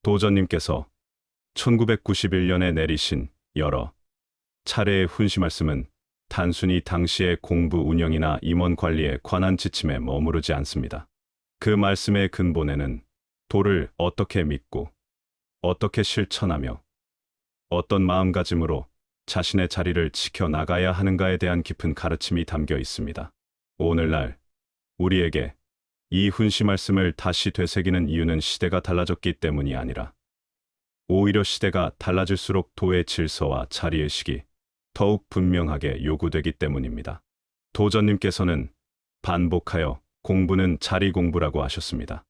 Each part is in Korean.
도전님께서 1991년에 내리신 여러 차례의 훈시 말씀은 단순히 당시의 공부 운영이나 임원 관리에 관한 지침에 머무르지 않습니다. 그 말씀의 근본에는 도를 어떻게 믿고 어떻게 실천하며 어떤 마음가짐으로 자신의 자리를 지켜나가야 하는가에 대한 깊은 가르침이 담겨 있습니다. 오늘날 우리에게 이 훈시 말씀을 다시 되새기는 이유는 시대가 달라졌기 때문이 아니라 오히려 시대가 달라질수록 도의 질서와 자리의식이 더욱 분명하게 요구되기 때문입니다. 도전님께서는 반복하여 공부는 자리 공부라고 하셨습니다.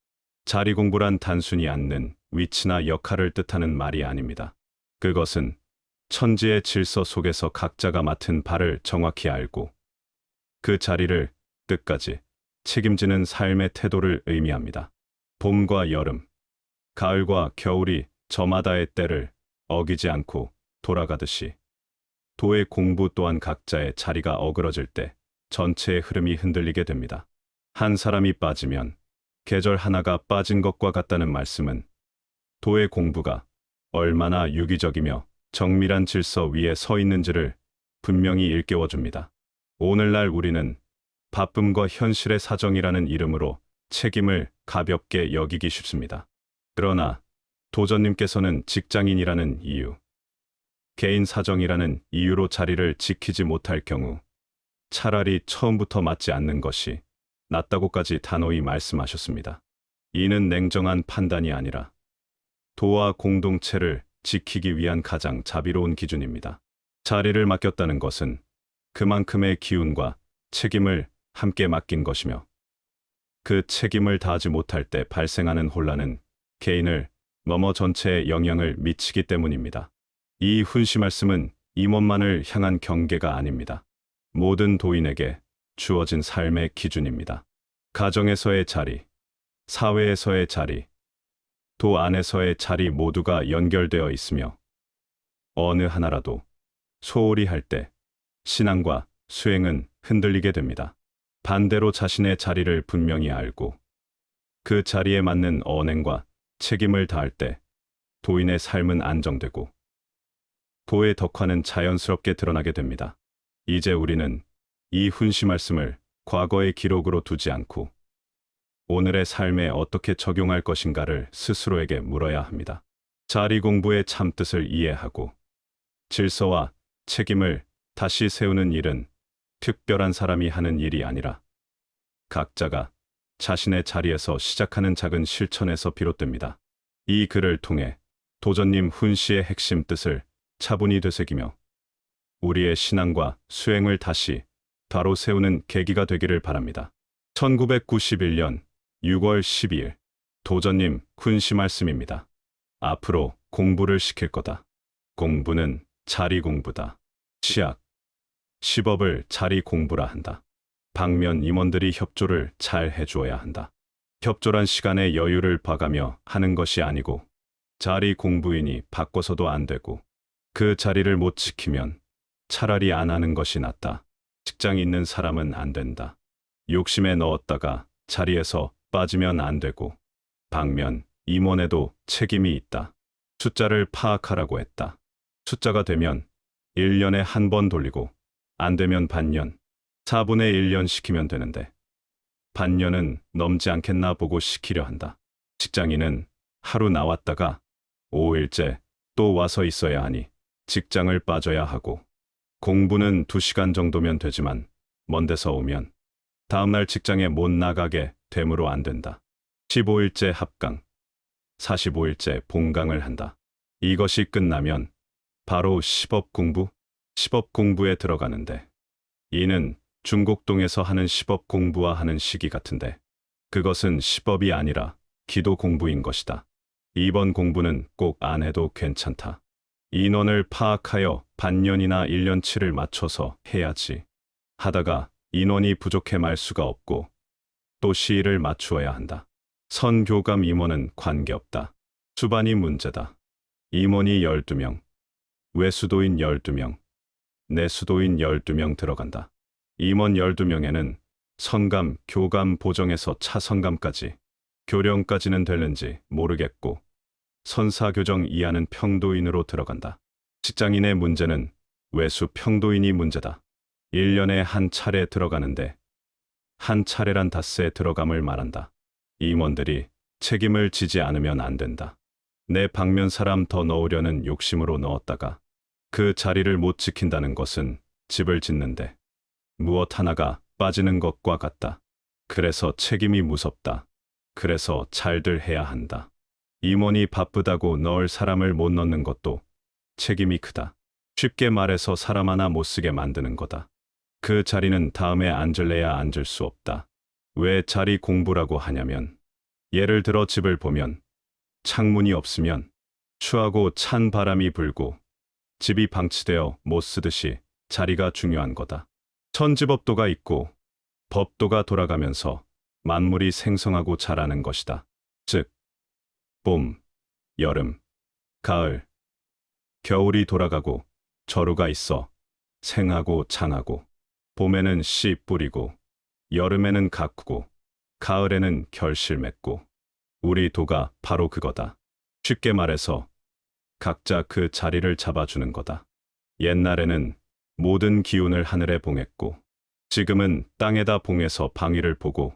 자리 공부란 단순히 앉는 위치나 역할을 뜻하는 말이 아닙니다. 그것은 천지의 질서 속에서 각자가 맡은 바를 정확히 알고 그 자리를 끝까지 책임지는 삶의 태도를 의미합니다. 봄과 여름, 가을과 겨울이 저마다의 때를 어기지 않고 돌아가듯이 도의 공부 또한 각자의 자리가 어그러질 때 전체의 흐름이 흔들리게 됩니다. 한 사람이 빠지면 계절 하나가 빠진 것과 같다는 말씀은 도의 공부가 얼마나 유기적이며 정밀한 질서 위에 서 있는지를 분명히 일깨워줍니다. 오늘날 우리는 바쁨과 현실의 사정이라는 이름으로 책임을 가볍게 여기기 쉽습니다. 그러나 도전님께서는 직장인이라는 이유, 개인 사정이라는 이유로 자리를 지키지 못할 경우 차라리 처음부터 맞지 않는 것이 낫다고까지 단호히 말씀하셨습니다. 이는 냉정한 판단이 아니라 도와 공동체를 지키기 위한 가장 자비로운 기준입니다. 자리를 맡겼다는 것은 그만큼의 기운과 책임을 함께 맡긴 것이며 그 책임을 다하지 못할 때 발생하는 혼란은 개인을 넘어 전체에 영향을 미치기 때문입니다. 이 훈시 말씀은 임원만을 향한 경계가 아닙니다. 모든 도인에게 주어진 삶의 기준입니다. 가정에서의 자리, 사회에서의 자리, 도 안에서의 자리 모두가 연결되어 있으며 어느 하나라도 소홀히 할 때 신앙과 수행은 흔들리게 됩니다. 반대로 자신의 자리를 분명히 알고 그 자리에 맞는 언행과 책임을 다할 때 도인의 삶은 안정되고 도의 덕화는 자연스럽게 드러나게 됩니다. 이제 우리는 이 훈시 말씀을 과거의 기록으로 두지 않고 오늘의 삶에 어떻게 적용할 것인가를 스스로에게 물어야 합니다. 자리 공부의 참뜻을 이해하고 질서와 책임을 다시 세우는 일은 특별한 사람이 하는 일이 아니라 각자가 자신의 자리에서 시작하는 작은 실천에서 비롯됩니다. 이 글을 통해 도전님 훈시의 핵심 뜻을 차분히 되새기며 우리의 신앙과 수행을 다시 바로 세우는 계기가 되기를 바랍니다. 1991년 6월 12일 도전님 훈시 말씀입니다. 앞으로 공부를 시킬 거다. 공부는 자리 공부다. 시약, 시법을 자리 공부라 한다. 방면 임원들이 협조를 잘 해주어야 한다. 협조란 시간의 여유를 봐가며 하는 것이 아니고 자리 공부이니 바꿔서도 안 되고 그 자리를 못 지키면 차라리 안 하는 것이 낫다. 직장 있는 사람은 안 된다. 욕심에 넣었다가 자리에서 빠지면 안 되고 방면 임원에도 책임이 있다. 숫자를 파악하라고 했다. 숫자가 되면 1년에 한 번 돌리고 안 되면 반년, 4분의 1년 시키면 되는데 반년은 넘지 않겠나 보고 시키려 한다. 직장인은 하루 나왔다가 5일째 또 와서 있어야 하니 직장을 빠져야 하고 공부는 2시간 정도면 되지만 먼 데서 오면 다음날 직장에 못 나가게 되므로 안 된다. 15일째 합강, 45일째 본강을 한다. 이것이 끝나면 바로 시법 공부에 들어가는데 이는 중곡동에서 하는 시법 공부와 하는 시기 같은데 그것은 시법이 아니라 기도 공부인 것이다. 이번 공부는 꼭 안 해도 괜찮다. 인원을 파악하여 반년이나 1년치를 맞춰서 해야지. 하다가 인원이 부족해 말 수가 없고 또 시일을 맞추어야 한다. 선교감 임원은 관계없다. 수반이 문제다. 임원이 12명, 외수도인 12명, 내수도인 12명 들어간다. 임원 12명에는 선감, 교감 보정에서 차선감까지, 교령까지는 되는지 모르겠고 선사교정 이하는 평도인으로 들어간다. 직장인의 문제는 외수 평도인이 문제다. 1년에 한 차례 들어가는데 한 차례란 닷새 들어감을 말한다. 임원들이 책임을 지지 않으면 안 된다. 내 방면 사람 더 넣으려는 욕심으로 넣었다가 그 자리를 못 지킨다는 것은 집을 짓는데 무엇 하나가 빠지는 것과 같다. 그래서 책임이 무섭다. 그래서 잘들 해야 한다. 임원이 바쁘다고 넣을 사람을 못 넣는 것도 책임이 크다. 쉽게 말해서 사람 하나 못 쓰게 만드는 거다. 그 자리는 다음에 앉을래야 앉을 수 없다. 왜 자리 공부라고 하냐면 예를 들어 집을 보면 창문이 없으면 추하고 찬 바람이 불고 집이 방치되어 못 쓰듯이 자리가 중요한 거다. 천지법도가 있고 법도가 돌아가면서 만물이 생성하고 자라는 것이다. 즉, 봄, 여름, 가을, 겨울이 돌아가고 저루가 있어 생하고 장하고 봄에는 씨 뿌리고 여름에는 가꾸고 가을에는 결실 맺고 우리 도가 바로 그거다. 쉽게 말해서 각자 그 자리를 잡아주는 거다. 옛날에는 모든 기운을 하늘에 봉했고 지금은 땅에다 봉해서 방위를 보고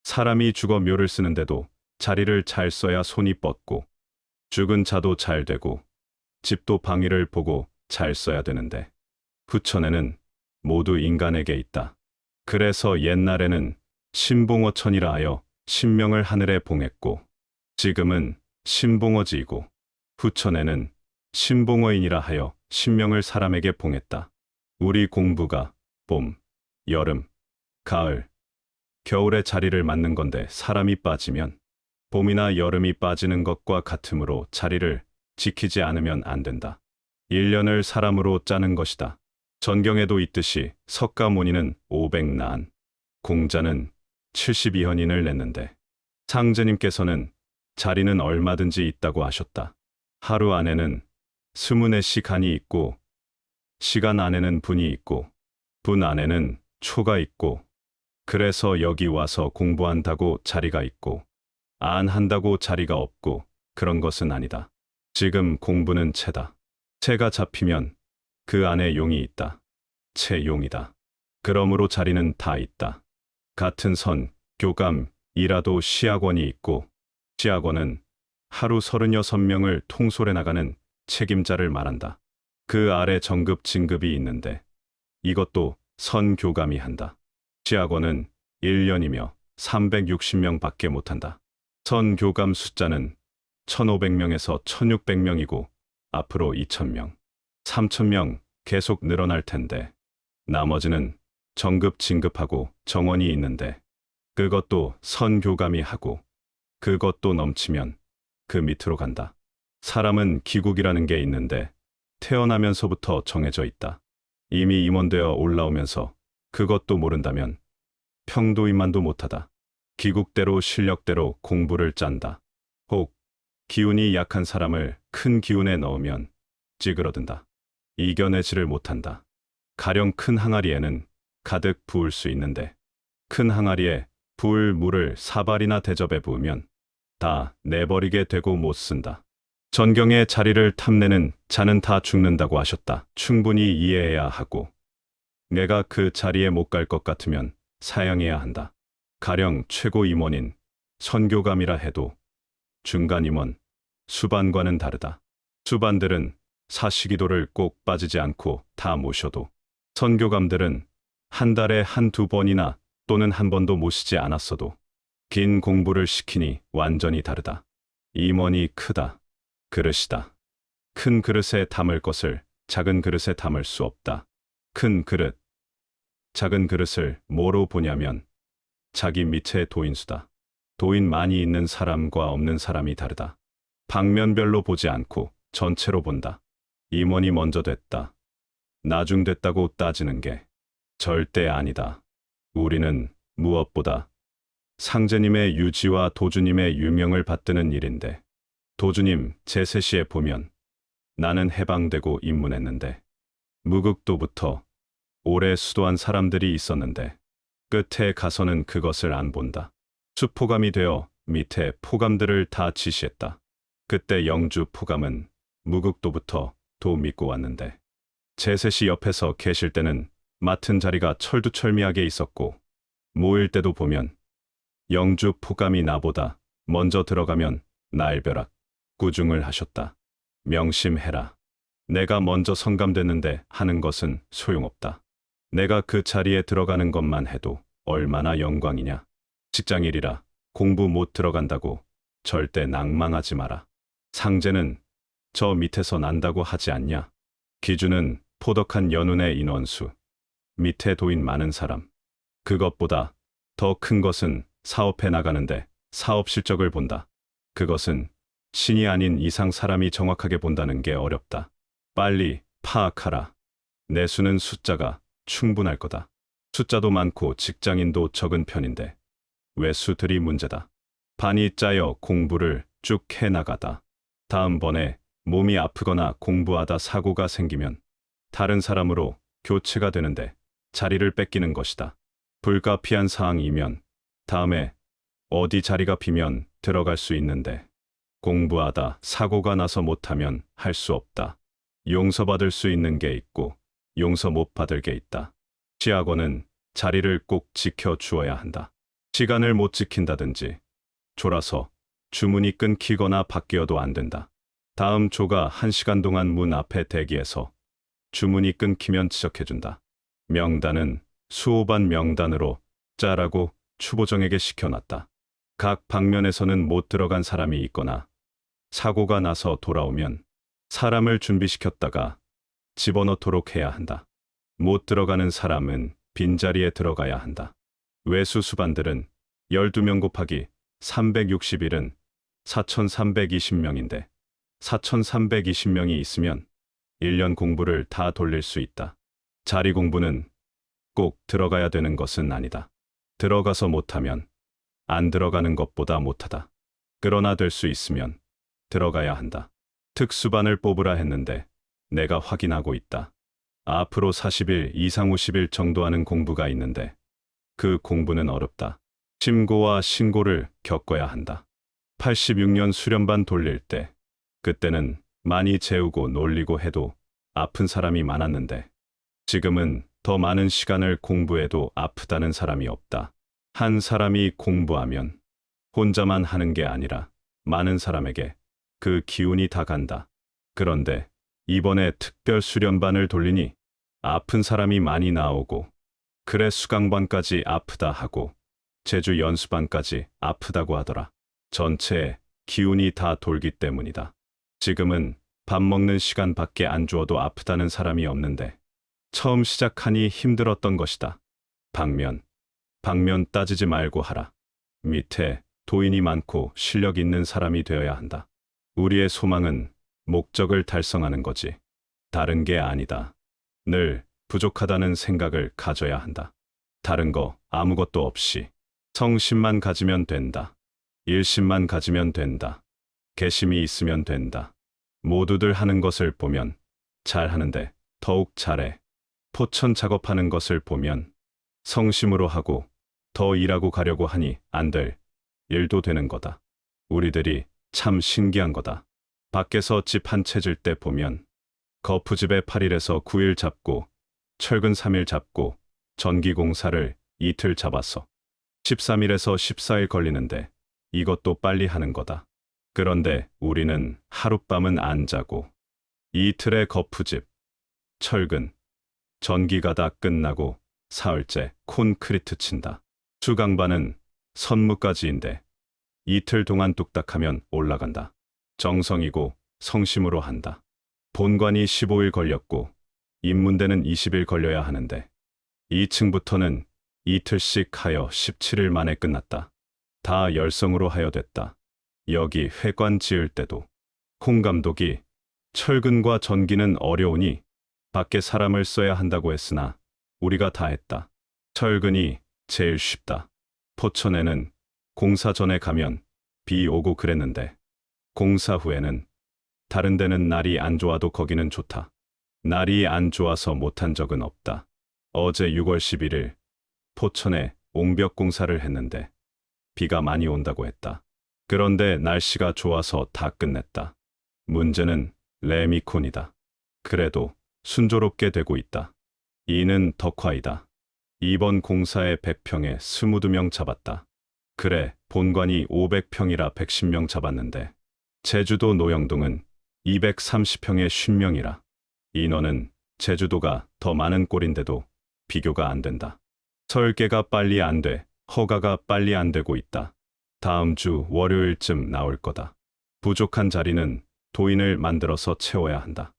사람이 죽어 묘를 쓰는데도 자리를 잘 써야 손이 뻗고 죽은 자도 잘 되고 집도 방위를 보고 잘 써야 되는데 부천에는 모두 인간에게 있다. 그래서 옛날에는 신봉어천이라 하여 신명을 하늘에 봉했고 지금은 신봉어지이고 후천에는 신봉어인이라 하여 신명을 사람에게 봉했다. 우리 공부가 봄, 여름, 가을, 겨울에 자리를 맞는 건데 사람이 빠지면 봄이나 여름이 빠지는 것과 같으므로 자리를 지키지 않으면 안 된다. 1년을 사람으로 짜는 것이다. 전경에도 있듯이 석가모니는 500난, 공자는 72현인을 냈는데 상제님께서는 자리는 얼마든지 있다고 하셨다. 하루 안에는 24시간이 있고 시간 안에는 분이 있고 분 안에는 초가 있고 그래서 여기 와서 공부한다고 자리가 있고 안 한다고 자리가 없고 그런 것은 아니다. 지금 공부는 채다. 채가 잡히면 그 안에 용이 있다. 채용이다. 그러므로 자리는 다 있다. 같은 선, 교감, 이라도 시학원이 있고 시학원은 하루 36명을 통솔해 나가는 책임자를 말한다. 그 아래 정급, 진급이 있는데 이것도 선교감이 한다. 시학원은 1년이며 360명 밖에 못한다. 선교감 숫자는 1500명에서 1600명이고 앞으로 2000명, 3000명 계속 늘어날 텐데 나머지는 정급, 진급하고 정원이 있는데 그것도 선교감이 하고 그것도 넘치면 그 밑으로 간다. 사람은 기국이라는 게 있는데 태어나면서부터 정해져 있다. 이미 임원되어 올라오면서 그것도 모른다면 평도인만도 못하다. 기국대로 실력대로 공부를 짠다. 혹 기운이 약한 사람을 큰 기운에 넣으면 찌그러든다. 이겨내지를 못한다. 가령 큰 항아리에는 가득 부을 수 있는데 큰 항아리에 부을 물을 사발이나 대접에 부으면 다 내버리게 되고 못 쓴다. 전경의 자리를 탐내는 자는 다 죽는다고 하셨다. 충분히 이해해야 하고 내가 그 자리에 못 갈 것 같으면 사양해야 한다. 가령 최고 임원인 선교감이라 해도 중간 임원, 수반과는 다르다. 수반들은 사시기도를 꼭 빠지지 않고 다 모셔도 선교감들은 한 달에 한두 번이나 또는 한 번도 모시지 않았어도 긴 공부를 시키니 완전히 다르다. 임원이 크다. 그릇이다. 큰 그릇에 담을 것을 작은 그릇에 담을 수 없다. 큰 그릇, 작은 그릇을 뭐로 보냐면 자기 밑에 도인수다. 도인 많이 있는 사람과 없는 사람이 다르다. 방면별로 보지 않고 전체로 본다. 임원이 먼저 됐다. 나중 됐다고 따지는 게 절대 아니다. 우리는 무엇보다 상제님의 유지와 도주님의 유명을 받드는 일인데 도주님 제세시에 보면 나는 해방되고 입문했는데 무극도부터 오래 수도한 사람들이 있었는데 끝에 가서는 그것을 안 본다. 수포감이 되어 밑에 포감들을 다 지시했다. 그때 영주 포감은 무국도부터 도 믿고 왔는데 제셋이 옆에서 계실 때는 맡은 자리가 철두철미하게 있었고 모일 때도 보면 영주 포감이 나보다 먼저 들어가면 날벼락 구중을 하셨다. 명심해라. 내가 먼저 성감됐는데 하는 것은 소용없다. 내가 그 자리에 들어가는 것만 해도 얼마나 영광이냐. 직장일이라 공부 못 들어간다고 절대 낭망하지 마라. 상제는 저 밑에서 난다고 하지 않냐. 기준은 포덕한 연운의 인원수, 밑에 도인 많은 사람. 그것보다 더 큰 것은 사업해 나가는데 사업 실적을 본다. 그것은 신이 아닌 이상 사람이 정확하게 본다는 게 어렵다. 빨리 파악하라. 내 수는 숫자가 충분할 거다. 숫자도 많고 직장인도 적은 편인데 왜 수들이 문제다. 반이 짜여 공부를 쭉 해나가다. 다음번에 몸이 아프거나 공부하다 사고가 생기면 다른 사람으로 교체가 되는데 자리를 뺏기는 것이다. 불가피한 사항이면 다음에 어디 자리가 비면 들어갈 수 있는데 공부하다 사고가 나서 못하면 할 수 없다. 용서받을 수 있는 게 있고 용서 못 받을 게 있다. 시학원은 자리를 꼭 지켜주어야 한다. 시간을 못 지킨다든지 졸아서 주문이 끊기거나 바뀌어도 안 된다. 다음 조가 1시간 동안 문 앞에 대기해서 주문이 끊기면 지적해준다. 명단은 수호반 명단으로 짜라고 추보정에게 시켜놨다. 각 방면에서는 못 들어간 사람이 있거나 사고가 나서 돌아오면 사람을 준비시켰다가 집어넣도록 해야 한다. 못 들어가는 사람은 빈자리에 들어가야 한다. 외수 수반들은 12명 곱하기 361은 4,320명인데 4,320명이 있으면 1년 공부를 다 돌릴 수 있다. 자리 공부는 꼭 들어가야 되는 것은 아니다. 들어가서 못하면 안 들어가는 것보다 못하다. 그러나 될 수 있으면 들어가야 한다. 특수반을 뽑으라 했는데 내가 확인하고 있다. 앞으로 40일 이상 50일 정도 하는 공부가 있는데 그 공부는 어렵다. 심고와 신고를 겪어야 한다. 86년 수련반 돌릴 때 그때는 많이 재우고 놀리고 해도 아픈 사람이 많았는데 지금은 더 많은 시간을 공부해도 아프다는 사람이 없다. 한 사람이 공부하면 혼자만 하는 게 아니라 많은 사람에게 그 기운이 다 간다. 그런데 이번에 특별 수련반을 돌리니 아픈 사람이 많이 나오고 그래 수강반까지 아프다 하고 제주 연수반까지 아프다고 하더라. 전체에 기운이 다 돌기 때문이다. 지금은 밥 먹는 시간밖에 안 주어도 아프다는 사람이 없는데 처음 시작하니 힘들었던 것이다. 방면 따지지 말고 하라. 밑에 도인이 많고 실력 있는 사람이 되어야 한다. 우리의 소망은 목적을 달성하는 거지. 다른 게 아니다. 늘 부족하다는 생각을 가져야 한다. 다른 거 아무것도 없이 성심만 가지면 된다. 일심만 가지면 된다. 개심이 있으면 된다. 모두들 하는 것을 보면 잘하는데 더욱 잘해. 포천 작업하는 것을 보면 성심으로 하고 더 일하고 가려고 하니 안 될 일도 되는 거다. 우리들이 참 신기한 거다. 밖에서 집 한 채 질 때 보면 거푸집에 8일에서 9일 잡고 철근 3일 잡고 전기공사를 이틀 잡았어. 13일에서 14일 걸리는데 이것도 빨리 하는 거다. 그런데 우리는 하룻밤은 안 자고 이틀의 거푸집, 철근, 전기가 다 끝나고 사흘째 콘크리트 친다. 수강반은 선무까지인데 이틀 동안 뚝딱하면 올라간다. 정성이고 성심으로 한다. 본관이 15일 걸렸고 인문대는 20일 걸려야 하는데 2층부터는 이틀씩 하여 17일 만에 끝났다. 다 열성으로 하여 됐다. 여기 회관 지을 때도 홍 감독이 철근과 전기는 어려우니 밖에 사람을 써야 한다고 했으나 우리가 다 했다. 철근이 제일 쉽다. 포천에는 공사 전에 가면 비 오고 그랬는데 공사 후에는 다른 데는 날이 안 좋아도 거기는 좋다. 날이 안 좋아서 못한 적은 없다. 어제 6월 11일 포천에 옹벽 공사를 했는데 비가 많이 온다고 했다. 그런데 날씨가 좋아서 다 끝냈다. 문제는 레미콘이다. 그래도 순조롭게 되고 있다. 이는 덕화이다. 이번 공사에 100평에 22명 잡았다. 그래, 본관이 500평이라 110명 잡았는데 제주도 노영동은 230평에 50명이라. 인원은 제주도가 더 많은 꼴인데도 비교가 안 된다. 설계가 빨리 안 돼, 허가가 빨리 안 되고 있다. 다음 주 월요일쯤 나올 거다. 부족한 자리는 도인을 만들어서 채워야 한다.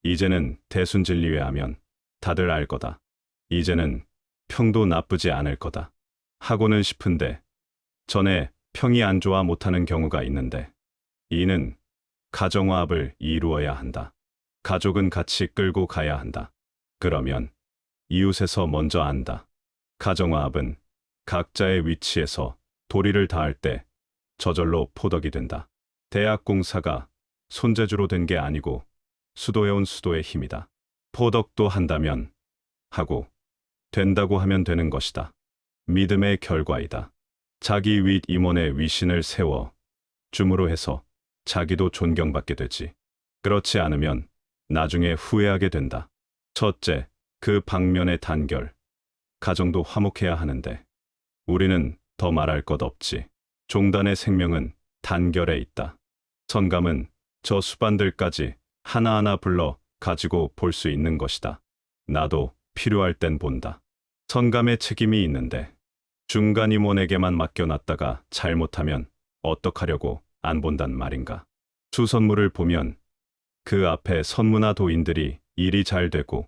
이제는 대순진리회 하면 다들 알 거다. 이제는 평도 나쁘지 않을 거다. 하고는 싶은데 전에 평이 안 좋아 못하는 경우가 있는데 이는 가정화합을 이루어야 한다. 가족은 같이 끌고 가야 한다. 그러면 이웃에서 먼저 안다. 가정화합은 각자의 위치에서 도리를 다할 때 저절로 포덕이 된다. 대학 공사가 손재주로 된 게 아니고 수도해온 수도의 힘이다. 포덕도 한다면 하고 된다고 하면 되는 것이다. 믿음의 결과이다. 자기 윗 임원의 위신을 세워 줌으로 해서 자기도 존경받게 되지. 그렇지 않으면 나중에 후회하게 된다. 첫째, 그 방면의 단결. 가정도 화목해야 하는데 우리는 더 말할 것 없지. 종단의 생명은 단결에 있다. 선감은 저 수반들까지 하나하나 불러 가지고 볼 수 있는 것이다. 나도 필요할 땐 본다. 선감의 책임이 있는데 중간 임원에게만 맡겨놨다가 잘못하면 어떡하려고 안 본단 말인가. 수선무를 보면 그 앞에 선무나 도인들이 일이 잘 되고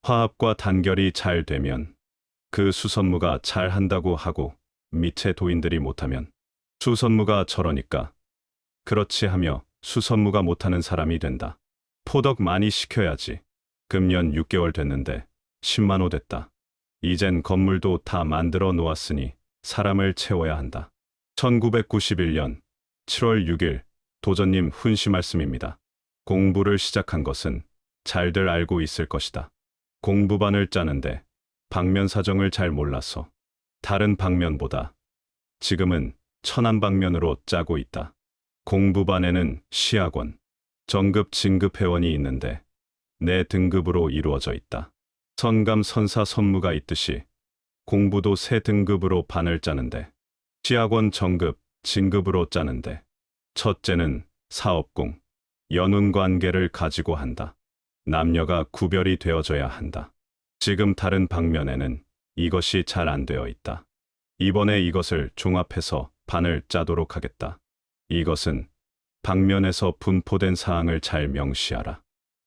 화합과 단결이 잘 되면 그 수선무가 잘 한다고 하고 밑에 도인들이 못하면 수선무가 저러니까 그렇지 하며 수선무가 못하는 사람이 된다. 포덕 많이 시켜야지. 금년 6개월 됐는데 10만 호 됐다. 이젠 건물도 다 만들어 놓았으니 사람을 채워야 한다. 1991년 7월 6일 도전님 훈시 말씀입니다. 공부를 시작한 것은 잘들 알고 있을 것이다. 공부반을 짜는데 방면 사정을 잘 몰라서 다른 방면보다 지금은 천안 방면으로 짜고 있다. 공부반에는 시학원, 정급, 진급 회원이 있는데 네 등급으로 이루어져 있다. 선감, 선사, 선무가 있듯이 공부도 세 등급으로 반을 짜는데 시학원 정급, 진급으로 짜는데 첫째는 사업공, 연운관계를 가지고 한다. 남녀가 구별이 되어져야 한다. 지금 다른 방면에는 이것이 잘 안 되어 있다. 이번에 이것을 종합해서 반을 짜도록 하겠다. 이것은 방면에서 분포된 사항을 잘 명시하라.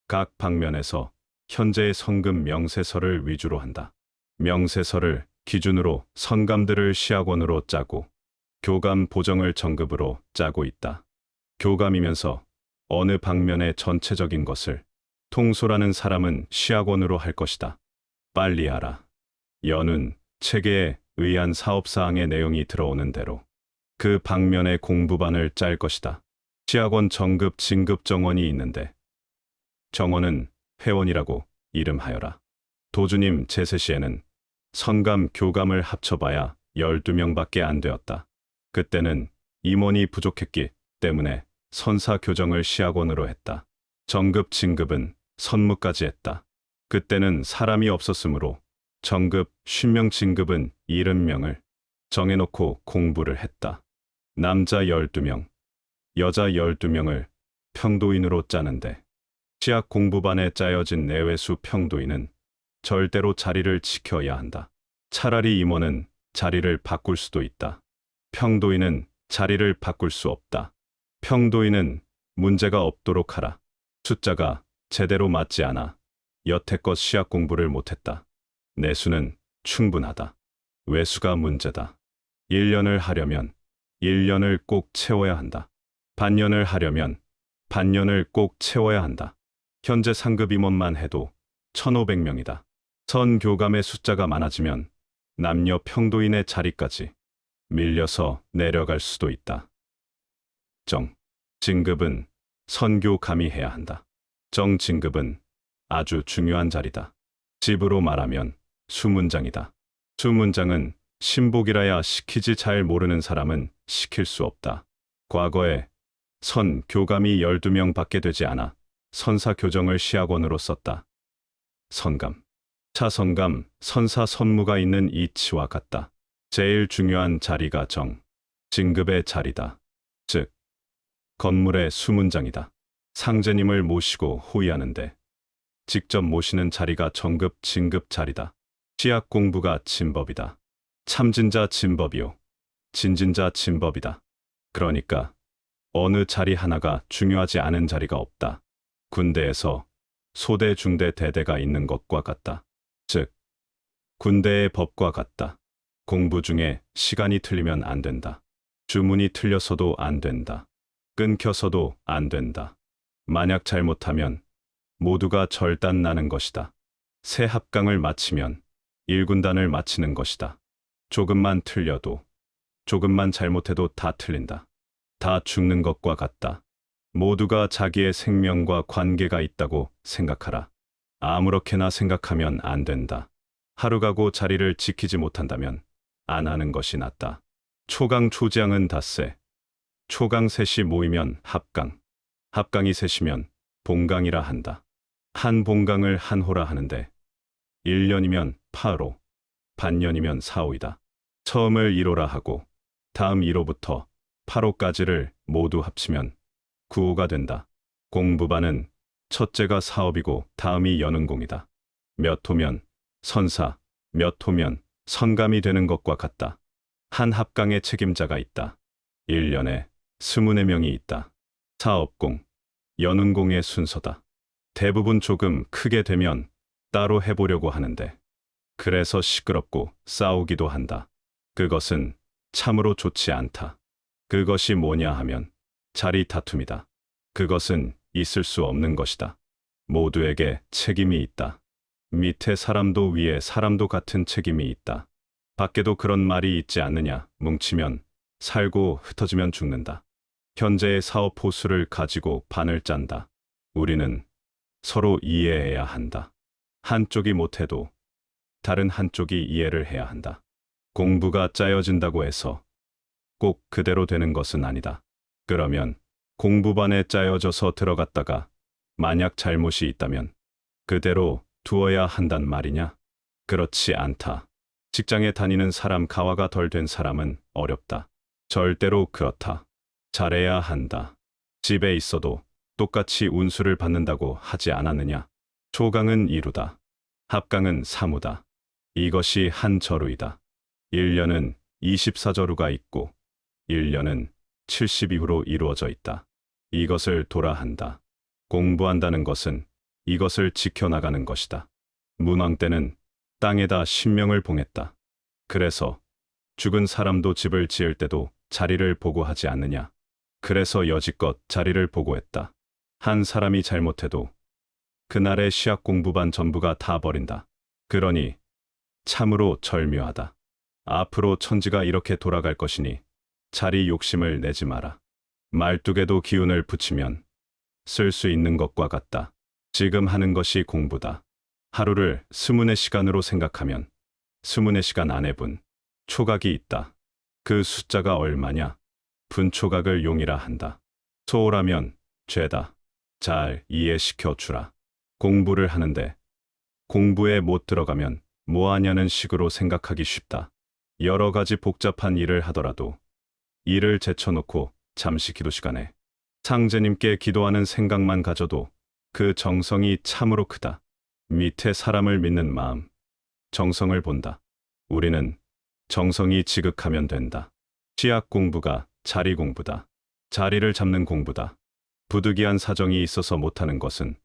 각 방면에서 현재의 선급 명세서를 위주로 한다. 명세서를 기준으로 선감들을 시학원으로 짜고 교감 보정을 정급으로 짜고 있다. 교감이면서 어느 방면의 전체적인 것을 통솔하는 사람은 시학원으로 할 것이다. 빨리 하라. 연운, 체계에 의한 사업사항의 내용이 들어오는 대로 그 방면의 공부반을 짤 것이다. 시학원 정급, 진급 정원이 있는데 정원은 회원이라고 이름하여라. 도주님 제세 시에는 선감, 교감을 합쳐봐야 12명밖에 안 되었다. 그때는 임원이 부족했기 때문에 선사 교정을 시학원으로 했다. 정급, 진급은 선무까지 했다. 그때는 사람이 없었으므로 정급 50명, 진급은 70명을 정해놓고 공부를 했다. 남자 12명, 여자 12명을 평도인으로 짜는데 시학 공부반에 짜여진 내외수 평도인은 절대로 자리를 지켜야 한다. 차라리 임원은 자리를 바꿀 수도 있다. 평도인은 자리를 바꿀 수 없다. 평도인은 문제가 없도록 하라. 숫자가 제대로 맞지 않아 여태껏 시학 공부를 못했다. 내수는 충분하다. 외수가 문제다. 1년을 하려면 1년을 꼭 채워야 한다. 반년을 하려면 반년을 꼭 채워야 한다. 현재 상급 임원만 해도 1,500명이다. 선교감의 숫자가 많아지면 남녀 평도인의 자리까지 밀려서 내려갈 수도 있다. 정, 진급은 선교감이 해야 한다. 정, 진급은 아주 중요한 자리다. 집으로 말하면 수문장이다. 수문장은 신복이라야 시키지 잘 모르는 사람은 시킬 수 없다. 과거에 선 교감이 12명 밖에 되지 않아 선사 교정을 시학원으로 썼다. 선감, 차선감, 선사 선무가 있는 이치와 같다. 제일 중요한 자리가 진급의 자리다. 즉, 건물의 수문장이다. 상제님을 모시고 호위하는데 직접 모시는 자리가 정급, 진급 자리다. 시학 공부가 진법이다. 참진자 진법이요. 진진자 진법이다. 그러니까 어느 자리 하나가 중요하지 않은 자리가 없다. 군대에서 소대, 중대, 대대가 있는 것과 같다. 즉, 군대의 법과 같다. 공부 중에 시간이 틀리면 안 된다. 주문이 틀려서도 안 된다. 끊겨서도 안 된다. 만약 잘못하면 모두가 절단 나는 것이다. 새 합강을 마치면 1군단을 마치는 것이다. 조금만 틀려도, 조금만 잘못해도 다 틀린다. 다 죽는 것과 같다. 모두가 자기의 생명과 관계가 있다고 생각하라. 아무렇게나 생각하면 안 된다. 하루 가고 자리를 지키지 못한다면 안 하는 것이 낫다. 초강 초지양은 닷새. 초강 셋이 모이면 합강. 합강이 셋이면 봉강이라 한다. 한 봉강을 한 호라 하는데 1년이면 8호, 반년이면 4호이다. 처음을 1호라 하고 다음 1호부터 8호까지를 모두 합치면 9호가 된다. 공부반은 첫째가 사업이고 다음이 연은공이다. 몇 호면 선사, 몇 호면 선감이 되는 것과 같다. 한 합강의 책임자가 있다. 1년에 24명이 있다. 사업공, 연운공의 순서다. 대부분 조금 크게 되면 따로 해보려고 하는데 그래서 시끄럽고 싸우기도 한다. 그것은 참으로 좋지 않다. 그것이 뭐냐 하면 자리 다툼이다. 그것은 있을 수 없는 것이다. 모두에게 책임이 있다. 밑에 사람도 위에 사람도 같은 책임이 있다. 밖에도 그런 말이 있지 않느냐. 뭉치면 살고 흩어지면 죽는다. 현재의 사업 호수를 가지고 반을 짠다. 우리는 서로 이해해야 한다. 한쪽이 못해도 다른 한쪽이 이해를 해야 한다. 공부가 짜여진다고 해서 꼭 그대로 되는 것은 아니다. 그러면 공부반에 짜여져서 들어갔다가 만약 잘못이 있다면 그대로 두어야 한단 말이냐? 그렇지 않다. 직장에 다니는 사람 가화가 덜 된 사람은 어렵다. 절대로 그렇다. 잘해야 한다. 집에 있어도 똑같이 운수를 받는다고 하지 않았느냐? 초강은 2루다. 합강은 3루다. 이것이 한 저루이다. 1년은 24저루가 있고 1년은 72후로 이루어져 있다. 이것을 돌아 한다. 공부한다는 것은 이것을 지켜나가는 것이다. 문왕 때는 땅에다 신명을 봉했다. 그래서 죽은 사람도 집을 지을 때도 자리를 보고 하지 않느냐. 그래서 여지껏 자리를 보고 했다. 한 사람이 잘못해도 그날의 시학 공부반 전부가 다 버린다. 그러니 참으로 절묘하다. 앞으로 천지가 이렇게 돌아갈 것이니 자리 욕심을 내지 마라. 말뚝에도 기운을 붙이면 쓸 수 있는 것과 같다. 지금 하는 것이 공부다. 하루를 24시간으로 생각하면 24시간 안에 분, 초각이 있다. 그 숫자가 얼마냐? 분초각을 용이라 한다. 소홀하면 죄다. 잘 이해시켜 주라. 공부를 하는데 공부에 못 들어가면 뭐하냐는 식으로 생각하기 쉽다. 여러 가지 복잡한 일을 하더라도 일을 제쳐놓고 잠시 기도 시간에 상제님께 기도하는 생각만 가져도 그 정성이 참으로 크다. 밑에 사람을 믿는 마음, 정성을 본다. 우리는 정성이 지극하면 된다. 시학 공부가 자리 공부다. 자리를 잡는 공부다. 부득이한 사정이 있어서 못하는 것은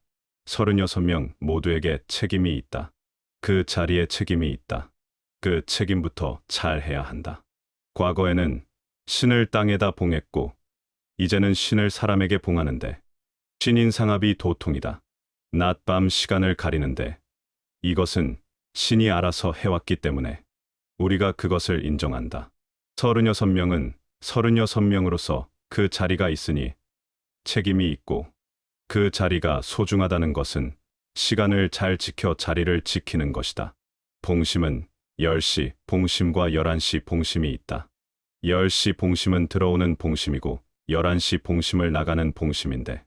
36명 모두에게 책임이 있다. 그 자리에 책임이 있다. 그 책임부터 잘 해야 한다. 과거에는 신을 땅에다 봉했고 이제는 신을 사람에게 봉하는데 신인상합이 도통이다. 낮밤 시간을 가리는데 이것은 신이 알아서 해왔기 때문에 우리가 그것을 인정한다. 36명은 36명으로서 그 자리가 있으니 책임이 있고 그 자리가 소중하다는 것은 시간을 잘 지켜 자리를 지키는 것이다. 봉심은 10시 봉심과 11시 봉심이 있다. 10시 봉심은 들어오는 봉심이고 11시 봉심을 나가는 봉심인데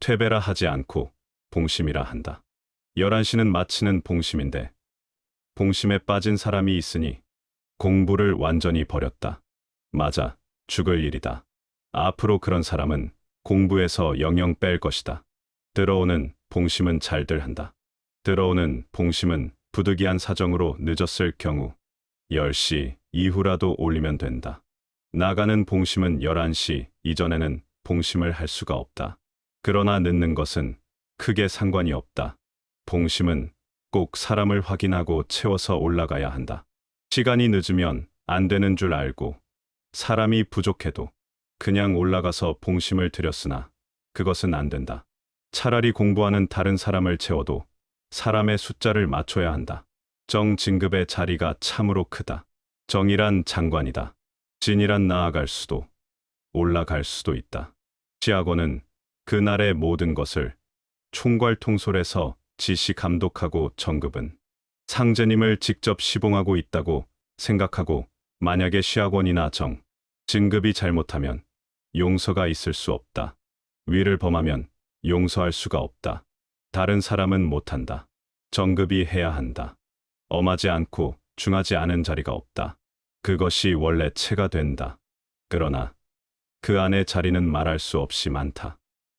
퇴배라 하지 않고 봉심이라 한다. 11시는 마치는 봉심인데 봉심에 빠진 사람이 있으니 공부를 완전히 버렸다. 맞아, 죽을 일이다. 앞으로 그런 사람은 공부에서 영영 뺄 것이다. 들어오는 봉심은 잘들 한다. 들어오는 봉심은 부득이한 사정으로 늦었을 경우 10시 이후라도 올리면 된다. 나가는 봉심은 11시 이전에는 봉심을 할 수가 없다. 그러나 늦는 것은 크게 상관이 없다. 봉심은 꼭 사람을 확인하고 채워서 올라가야 한다. 시간이 늦으면 안 되는 줄 알고 사람이 부족해도 그냥 올라가서 봉심을 드렸으나 그것은 안 된다. 차라리 공부하는 다른 사람을 채워도 사람의 숫자를 맞춰야 한다. 정 진급의 자리가 참으로 크다. 정이란 장관이다. 진이란 나아갈 수도 올라갈 수도 있다. 시학원은 그날의 모든 것을 총괄통솔해서 지시 감독하고 정급은 상제님을 직접 시봉하고 있다고 생각하고 만약에 시학원이나 정, 진급이 잘못하면 용서가 있을 수 없다. 위를 범하면 용서할 수가 없다. 다른 사람은 못한다. 정급이 해야 한다. 엄하지 않고 중하지 않은 자리가 없다. 그것이 원래 체가 된다. 그러나 그 안의 자리는 말할 수 없이 많다.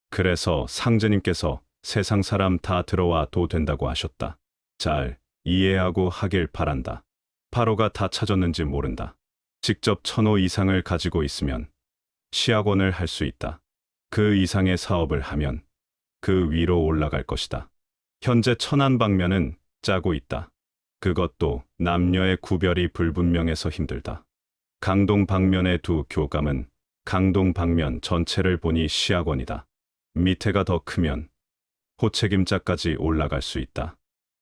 그래서 상제님께서 세상 사람 다 들어와도 된다고 하셨다. 잘 이해하고 하길 바란다. 8호가 다 찾았는지 모른다. 직접 1000호 이상을 가지고 있으면 시학원을 할 수 있다. 그 이상의 사업을 하면 그 위로 올라갈 것이다. 현재 천안방면은 짜고 있다. 그것도 남녀의 구별이 불분명해서 힘들다. 강동 방면의 두 교감은 강동 방면 전체를 보니 시학원이다. 밑에가 더 크면 호책임자까지 올라갈 수 있다.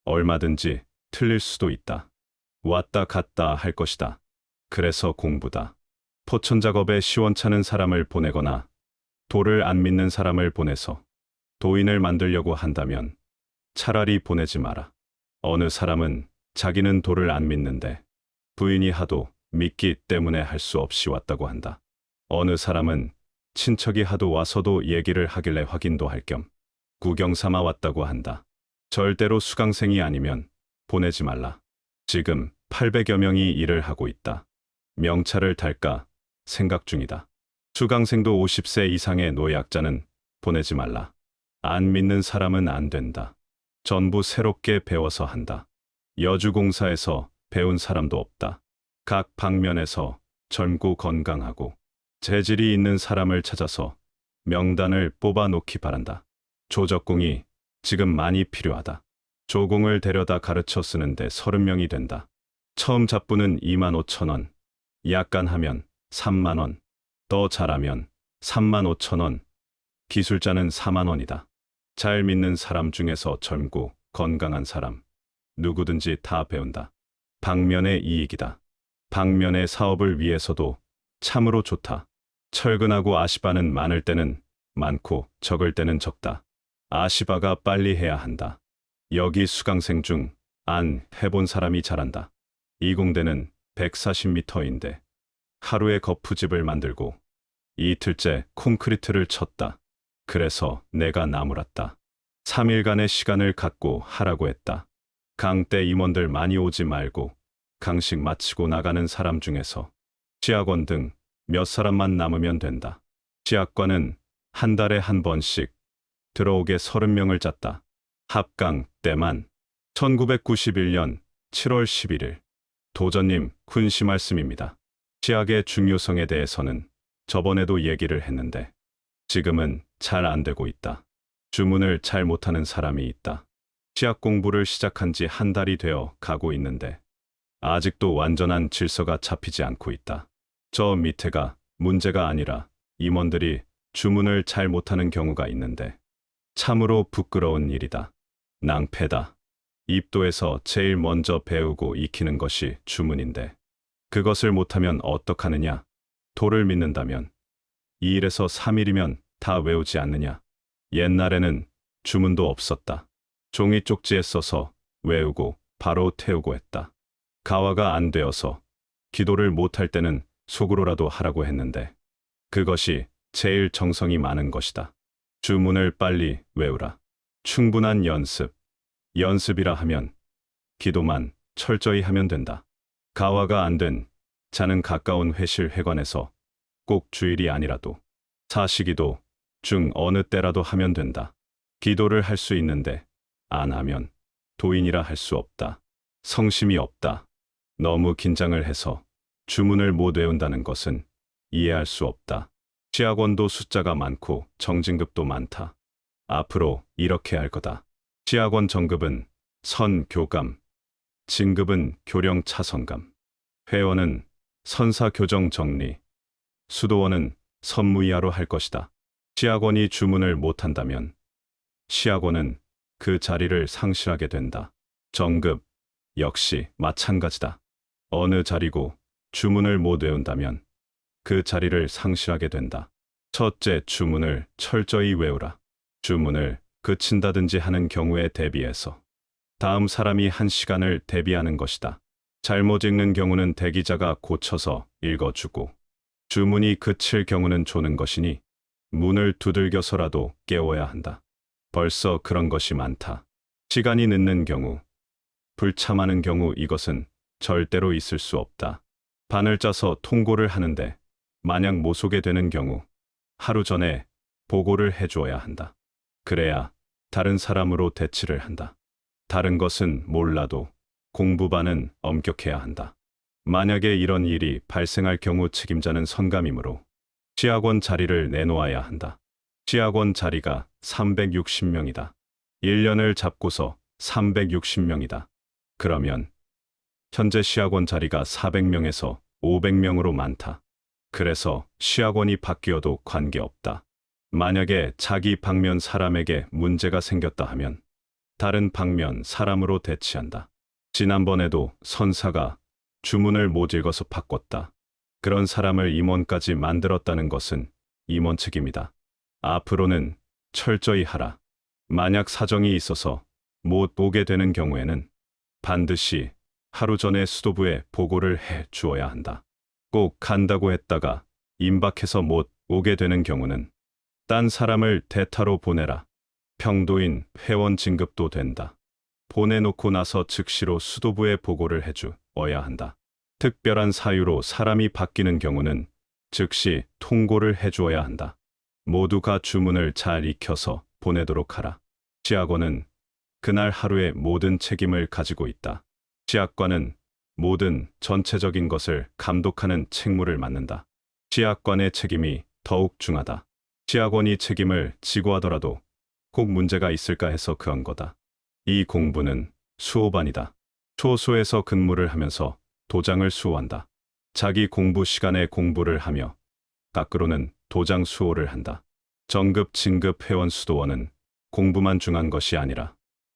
얼마든지 틀릴 수도 있다. 왔다 갔다 할 것이다. 그래서 공부다. 포천 작업에 시원찮은 사람을 보내거나 도를 안 믿는 사람을 보내서 도인을 만들려고 한다면 차라리 보내지 마라. 어느 사람은 자기는 도를 안 믿는데 부인이 하도 믿기 때문에 할 수 없이 왔다고 한다. 어느 사람은 친척이 하도 와서도 얘기를 하길래 확인도 할 겸 구경 삼아 왔다고 한다. 절대로 수강생이 아니면 보내지 말라. 지금 800여 명이 일을 하고 있다. 명찰을 달까 생각 중이다. 수강생도 50세 이상의 노약자는 보내지 말라. 안 믿는 사람은 안 된다. 전부 새롭게 배워서 한다. 여주공사에서 배운 사람도 없다. 각 방면에서 젊고 건강하고 재질이 있는 사람을 찾아서 명단을 뽑아 놓기 바란다. 조적공이 지금 많이 필요하다. 조공을 데려다 가르쳐 쓰는데 30명이 된다. 처음 잡부는 25,000원, 약간 하면 3만원, 더 잘하면 35,000원, 기술자는 4만원이다. 잘 믿는 사람 중에서 젊고 건강한 사람, 누구든지 다 배운다. 방면의 이익이다. 방면의 사업을 위해서도 참으로 좋다. 철근하고 아시바는 많을 때는 많고 적을 때는 적다. 아시바가 빨리 해야 한다. 여기 수강생 중 안 해본 사람이 잘한다. 이 공대는 140m인데 하루에 거푸집을 만들고 이틀째 콘크리트를 쳤다. 그래서 내가 나무랐다. 3일간의 시간을 갖고 하라고 했다. 강대 임원들 많이 오지 말고 강식 마치고 나가는 사람 중에서 시학원 등 몇 사람만 남으면 된다. 시학과는 한 달에 한 번씩 들어오게 30명을 짰다. 합강 때만 1991년 7월 11일 도전님 군시 말씀입니다. 시학의 중요성에 대해서는 저번에도 얘기를 했는데 지금은 잘 안 되고 있다. 주문을 잘 못하는 사람이 있다. 시학 공부를 시작한 지 한 달이 되어 가고 있는데 아직도 완전한 질서가 잡히지 않고 있다. 저 밑에가 문제가 아니라 임원들이 주문을 잘 못하는 경우가 있는데 참으로 부끄러운 일이다. 낭패다. 입도에서 제일 먼저 배우고 익히는 것이 주문인데 그것을 못하면 어떡하느냐. 도를 믿는다면 2일에서 3일이면 다 외우지 않느냐. 옛날에는 주문도 없었다. 종이 쪽지에 써서 외우고 바로 태우고 했다. 가화가 안 되어서 기도를 못할 때는 속으로라도 하라고 했는데 그것이 제일 정성이 많은 것이다. 주문을 빨리 외우라. 충분한 연습. 연습이라 하면 기도만 철저히 하면 된다. 가화가 안 된 자는 가까운 회실 회관에서 꼭 주일이 아니라도 사시기도 중 어느 때라도 하면 된다. 기도를 할 수 있는데 안 하면 도인이라 할 수 없다. 성심이 없다. 너무 긴장을 해서 주문을 못 외운다는 것은 이해할 수 없다. 시학원도 숫자가 많고 정진급도 많다. 앞으로 이렇게 할 거다. 시학원 정급은 선교감, 진급은 교령 차선감, 회원은 선사 교정 정리, 수도원은 선무이하로 할 것이다. 시학원이 주문을 못한다면 시학원은 그 자리를 상실하게 된다. 정급 역시 마찬가지다. 어느 자리고 주문을 못 외운다면 그 자리를 상실하게 된다. 첫째, 주문을 철저히 외우라. 주문을 그친다든지 하는 경우에 대비해서 다음 사람이 한 시간을 대비하는 것이다. 잘못 읽는 경우는 대기자가 고쳐서 읽어주고 주문이 그칠 경우는 조는 것이니 문을 두들겨서라도 깨워야 한다. 벌써 그런 것이 많다. 시간이 늦는 경우, 불참하는 경우 이것은 절대로 있을 수 없다. 반을 짜서 통고를 하는데 만약 못 오게 되는 경우 하루 전에 보고를 해주어야 한다. 그래야 다른 사람으로 대치를 한다. 다른 것은 몰라도 공부반은 엄격해야 한다. 만약에 이런 일이 발생할 경우 책임자는 선감이므로 시학원 자리를 내놓아야 한다. 시학원 자리가 360명이다. 1년을 잡고서 360명이다. 그러면 현재 시학원 자리가 400명에서 500명으로 많다. 그래서 시학원이 바뀌어도 관계없다. 만약에 자기 방면 사람에게 문제가 생겼다 하면 다른 방면 사람으로 대치한다. 지난번에도 선사가 주문을 못 읽어서 바꿨다. 그런 사람을 임원까지 만들었다는 것은 임원 책임이다. 앞으로는 철저히 하라. 만약 사정이 있어서 못 오게 되는 경우에는 반드시 하루 전에 수도부에 보고를 해 주어야 한다. 꼭 간다고 했다가 임박해서 못 오게 되는 경우는 딴 사람을 대타로 보내라. 평도인 회원 진급도 된다. 보내놓고 나서 즉시로 수도부에 보고를 해주어야 한다. 특별한 사유로 사람이 바뀌는 경우는 즉시 통고를 해주어야 한다. 모두가 주문을 잘 익혀서 보내도록 하라. 시학원은 그날 하루의 모든 책임을 가지고 있다. 시학관은 모든 전체적인 것을 감독하는 책무를 맡는다. 시학관의 책임이 더욱 중하다. 시학원이 책임을 지고 하더라도 꼭 문제가 있을까 해서 그런 거다. 이 공부는 수호반이다. 초소에서 근무를 하면서 도장을 수호한다. 자기 공부 시간에 공부를 하며 밖으로는 도장 수호를 한다. 정급, 진급, 회원, 수도원은 공부만 중한 것이 아니라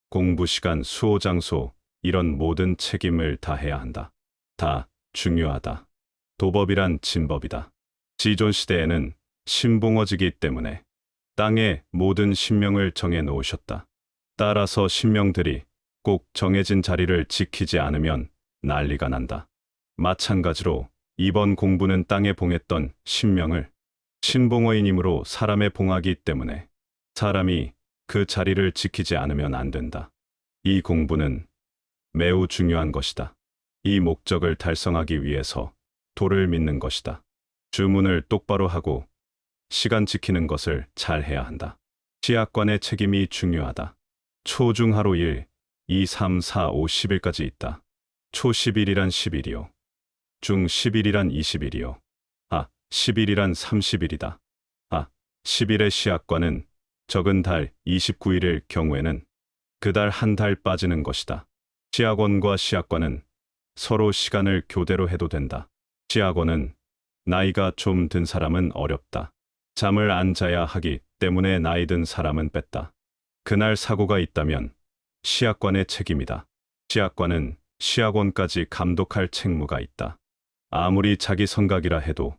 공부 시간, 수호 장소 이런 모든 책임을 다해야 한다. 다 중요하다. 도법이란 진법이다. 지존 시대에는 신봉어지기 때문에 땅에 모든 신명을 정해 놓으셨다. 따라서 신명들이 꼭 정해진 자리를 지키지 않으면 난리가 난다. 마찬가지로 이번 공부는 땅에 봉했던 신명을 신봉어인이므로 사람에 봉하기 때문에 사람이 그 자리를 지키지 않으면 안 된다. 이 공부는 매우 중요한 것이다. 이 목적을 달성하기 위해서 도를 믿는 것이다. 주문을 똑바로 하고 시간 지키는 것을 잘 해야 한다. 시학관의 책임이 중요하다. 초, 중, 하로 1, 2, 3, 4, 5, 10일까지 있다. 초 10일이란 10일이요. 중 10일이란 20일이요. 10일이란 30일이다. 10일의 시학관은 적은 달 29일일 경우에는 그 달 한 달 빠지는 것이다. 시학원과 시학관은 서로 시간을 교대로 해도 된다. 시학원은 나이가 좀 든 사람은 어렵다. 잠을 안 자야 하기 때문에 나이 든 사람은 뺐다. 그날 사고가 있다면 시학관의 책임이다. 시학관은 시학원까지 감독할 책무가 있다. 아무리 자기 성각이라 해도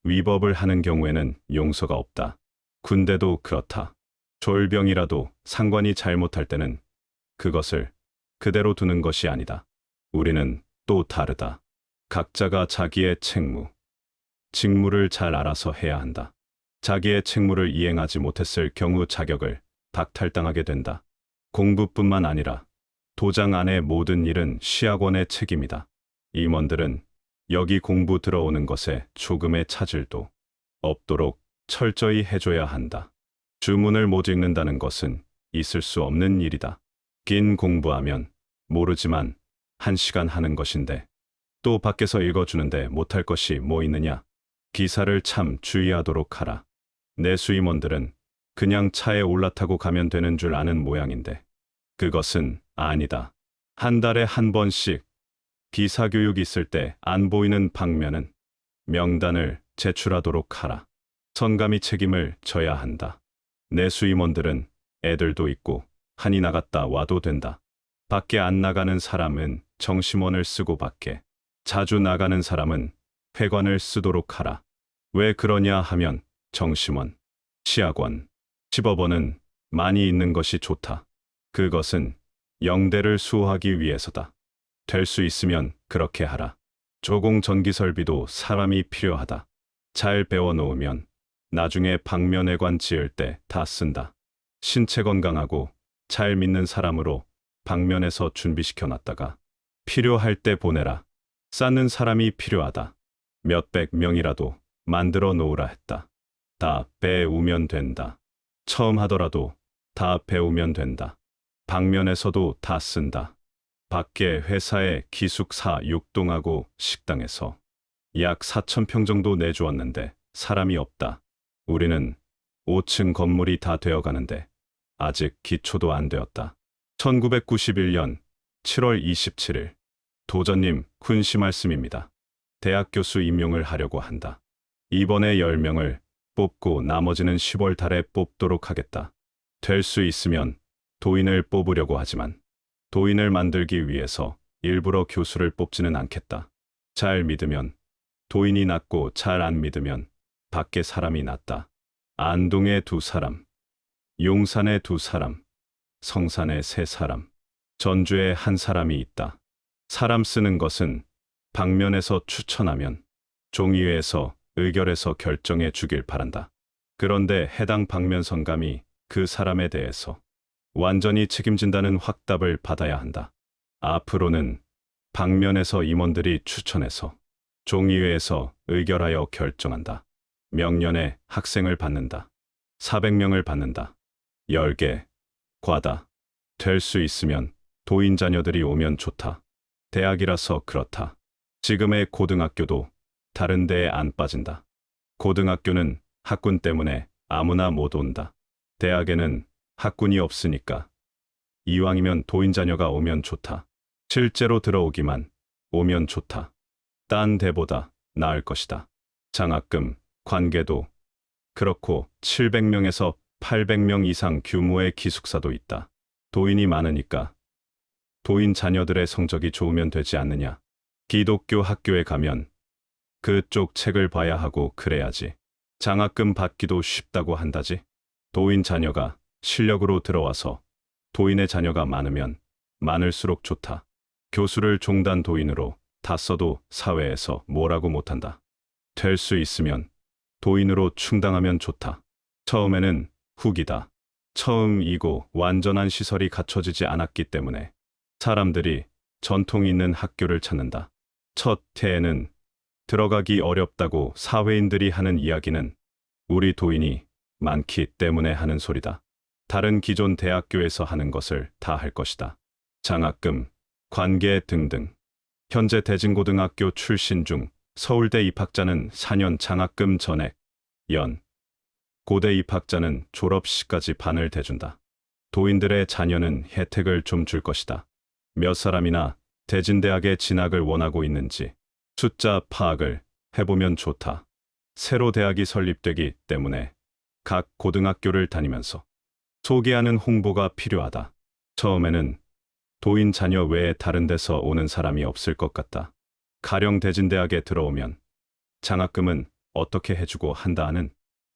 위법을 하는 경우에는 용서가 없다. 군대도 그렇다. 졸병이라도 상관이 잘못할 때는 그것을 그대로 두는 것이 아니다. 우리는 또 다르다. 각자가 자기의 책무, 직무를 잘 알아서 해야 한다. 자기의 책무를 이행하지 못했을 경우 자격을 박탈당하게 된다. 공부뿐만 아니라 도장 안의 모든 일은 시학원의 책임이다. 임원들은 여기 공부 들어오는 것에 조금의 차질도 없도록 철저히 해줘야 한다. 주문을 못 읽는다는 것은 있을 수 없는 일이다. 긴 공부하면 모르지만 1시간 하는 것인데 또 밖에서 읽어주는데 못할 것이 뭐 있느냐. 기사를 참 주의하도록 하라. 내수 임원들은 그냥 차에 올라타고 가면 되는 줄 아는 모양인데 그것은 아니다. 한 달에 한 번씩 기사교육 있을 때 안 보이는 방면은 명단을 제출하도록 하라. 선감이 책임을 져야 한다. 내수 임원들은 애들도 있고 한이 나갔다 와도 된다. 밖에 안 나가는 사람은 정심원을 쓰고 밖에 자주 나가는 사람은 회관을 쓰도록 하라. 왜 그러냐 하면 정심원, 시학원, 시법원은 많이 있는 것이 좋다. 그것은 영대를 수호하기 위해서다. 될 수 있으면 그렇게 하라. 조공 전기 설비도 사람이 필요하다. 잘 배워놓으면 나중에 방면회관 지을 때 다 쓴다. 신체 건강하고 잘 믿는 사람으로 방면에서 준비시켜 놨다가 필요할 때 보내라. 쌓는 사람이 필요하다. 몇백 명이라도 만들어 놓으라 했다. 다 배우면 된다. 처음 하더라도 다 배우면 된다. 방면에서도 다 쓴다. 밖에 회사에 기숙사 6동하고 식당에서 약 4,000평 정도 내주었는데 사람이 없다. 우리는 5층 건물이 다 되어가는데 아직 기초도 안 되었다. 1991년 7월 27일 도전님 훈시 말씀입니다. 대학 교수 임용을 하려고 한다. 이번에 10명을 뽑고 나머지는 10월 달에 뽑도록 하겠다. 될 수 있으면 도인을 뽑으려고 하지만 도인을 만들기 위해서 일부러 교수를 뽑지는 않겠다. 잘 믿으면 도인이 낫고 잘 안 믿으면 밖에 사람이 낫다. 안동에 2사람, 용산에 2사람, 성산에 3사람, 전주에 1사람이 있다. 사람 쓰는 것은 방면에서 추천하면 종이회에서 의결해서 결정해 주길 바란다. 그런데 해당 방면 선감이 그 사람에 대해서 완전히 책임진다는 확답을 받아야 한다. 앞으로는 방면에서 임원들이 추천해서 종이회에서 의결하여 결정한다. 명년에 학생을 받는다. 400명을 받는다. 10개, 과다. 될 수 있으면 도인 자녀들이 오면 좋다. 대학이라서 그렇다. 지금의 고등학교도 다른 데에 안 빠진다. 고등학교는 학군 때문에 아무나 못 온다. 대학에는 학군이 없으니까 이왕이면 도인 자녀가 오면 좋다. 실제로 들어오기만 오면 좋다. 딴 데보다 나을 것이다. 장학금, 관계도 그렇고 700명에서 800명 이상 규모의 기숙사도 있다. 도인이 많으니까 도인 자녀들의 성적이 좋으면 되지 않느냐. 기독교 학교에 가면 그쪽 책을 봐야 하고 그래야지. 장학금 받기도 쉽다고 한다지. 도인 자녀가 실력으로 들어와서 도인의 자녀가 많으면 많을수록 좋다. 교수를 종단 도인으로 다 써도 사회에서 뭐라고 못한다. 될 수 있으면 도인으로 충당하면 좋다. 처음에는 후기다. 처음이고 완전한 시설이 갖춰지지 않았기 때문에 사람들이 전통 있는 학교를 찾는다. 첫 해에는 들어가기 어렵다고 사회인들이 하는 이야기는 우리 도인이 많기 때문에 하는 소리다. 다른 기존 대학교에서 하는 것을 다 할 것이다. 장학금, 관계 등등. 현재 대진고등학교 출신 중 서울대 입학자는 4년 장학금 전액, 연, 고대 입학자는 졸업 시까지 반을 대준다. 도인들의 자녀는 혜택을 좀 줄 것이다. 몇 사람이나 대진대학에 진학을 원하고 있는지 숫자 파악을 해보면 좋다. 새로 대학이 설립되기 때문에 각 고등학교를 다니면서 소개하는 홍보가 필요하다. 처음에는 도인 자녀 외에 다른 데서 오는 사람이 없을 것 같다. 가령 대진대학에 들어오면 장학금은 어떻게 해주고 한다는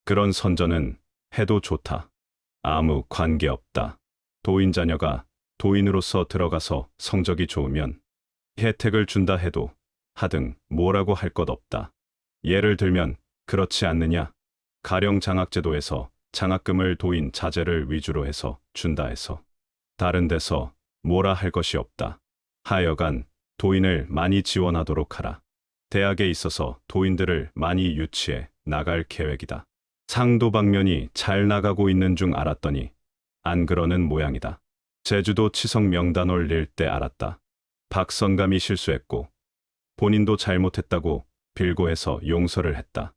그런 선전은 해도 좋다. 아무 관계없다. 도인 자녀가 도인으로서 들어가서 성적이 좋으면 혜택을 준다 해도 하등 뭐라고 할 것 없다. 예를 들면 그렇지 않느냐? 가령 장학제도에서 장학금을 도인 자제를 위주로 해서 준다 해서 다른 데서 뭐라 할 것이 없다. 하여간 도인을 많이 지원하도록 하라. 대학에 있어서 도인들을 많이 유치해 나갈 계획이다. 상도방면이 잘 나가고 있는 중 알았더니 안 그러는 모양이다. 제주도 치석 명단 올릴 때 알았다. 박성감이 실수했고 본인도 잘못했다고 빌고 해서 용서를 했다.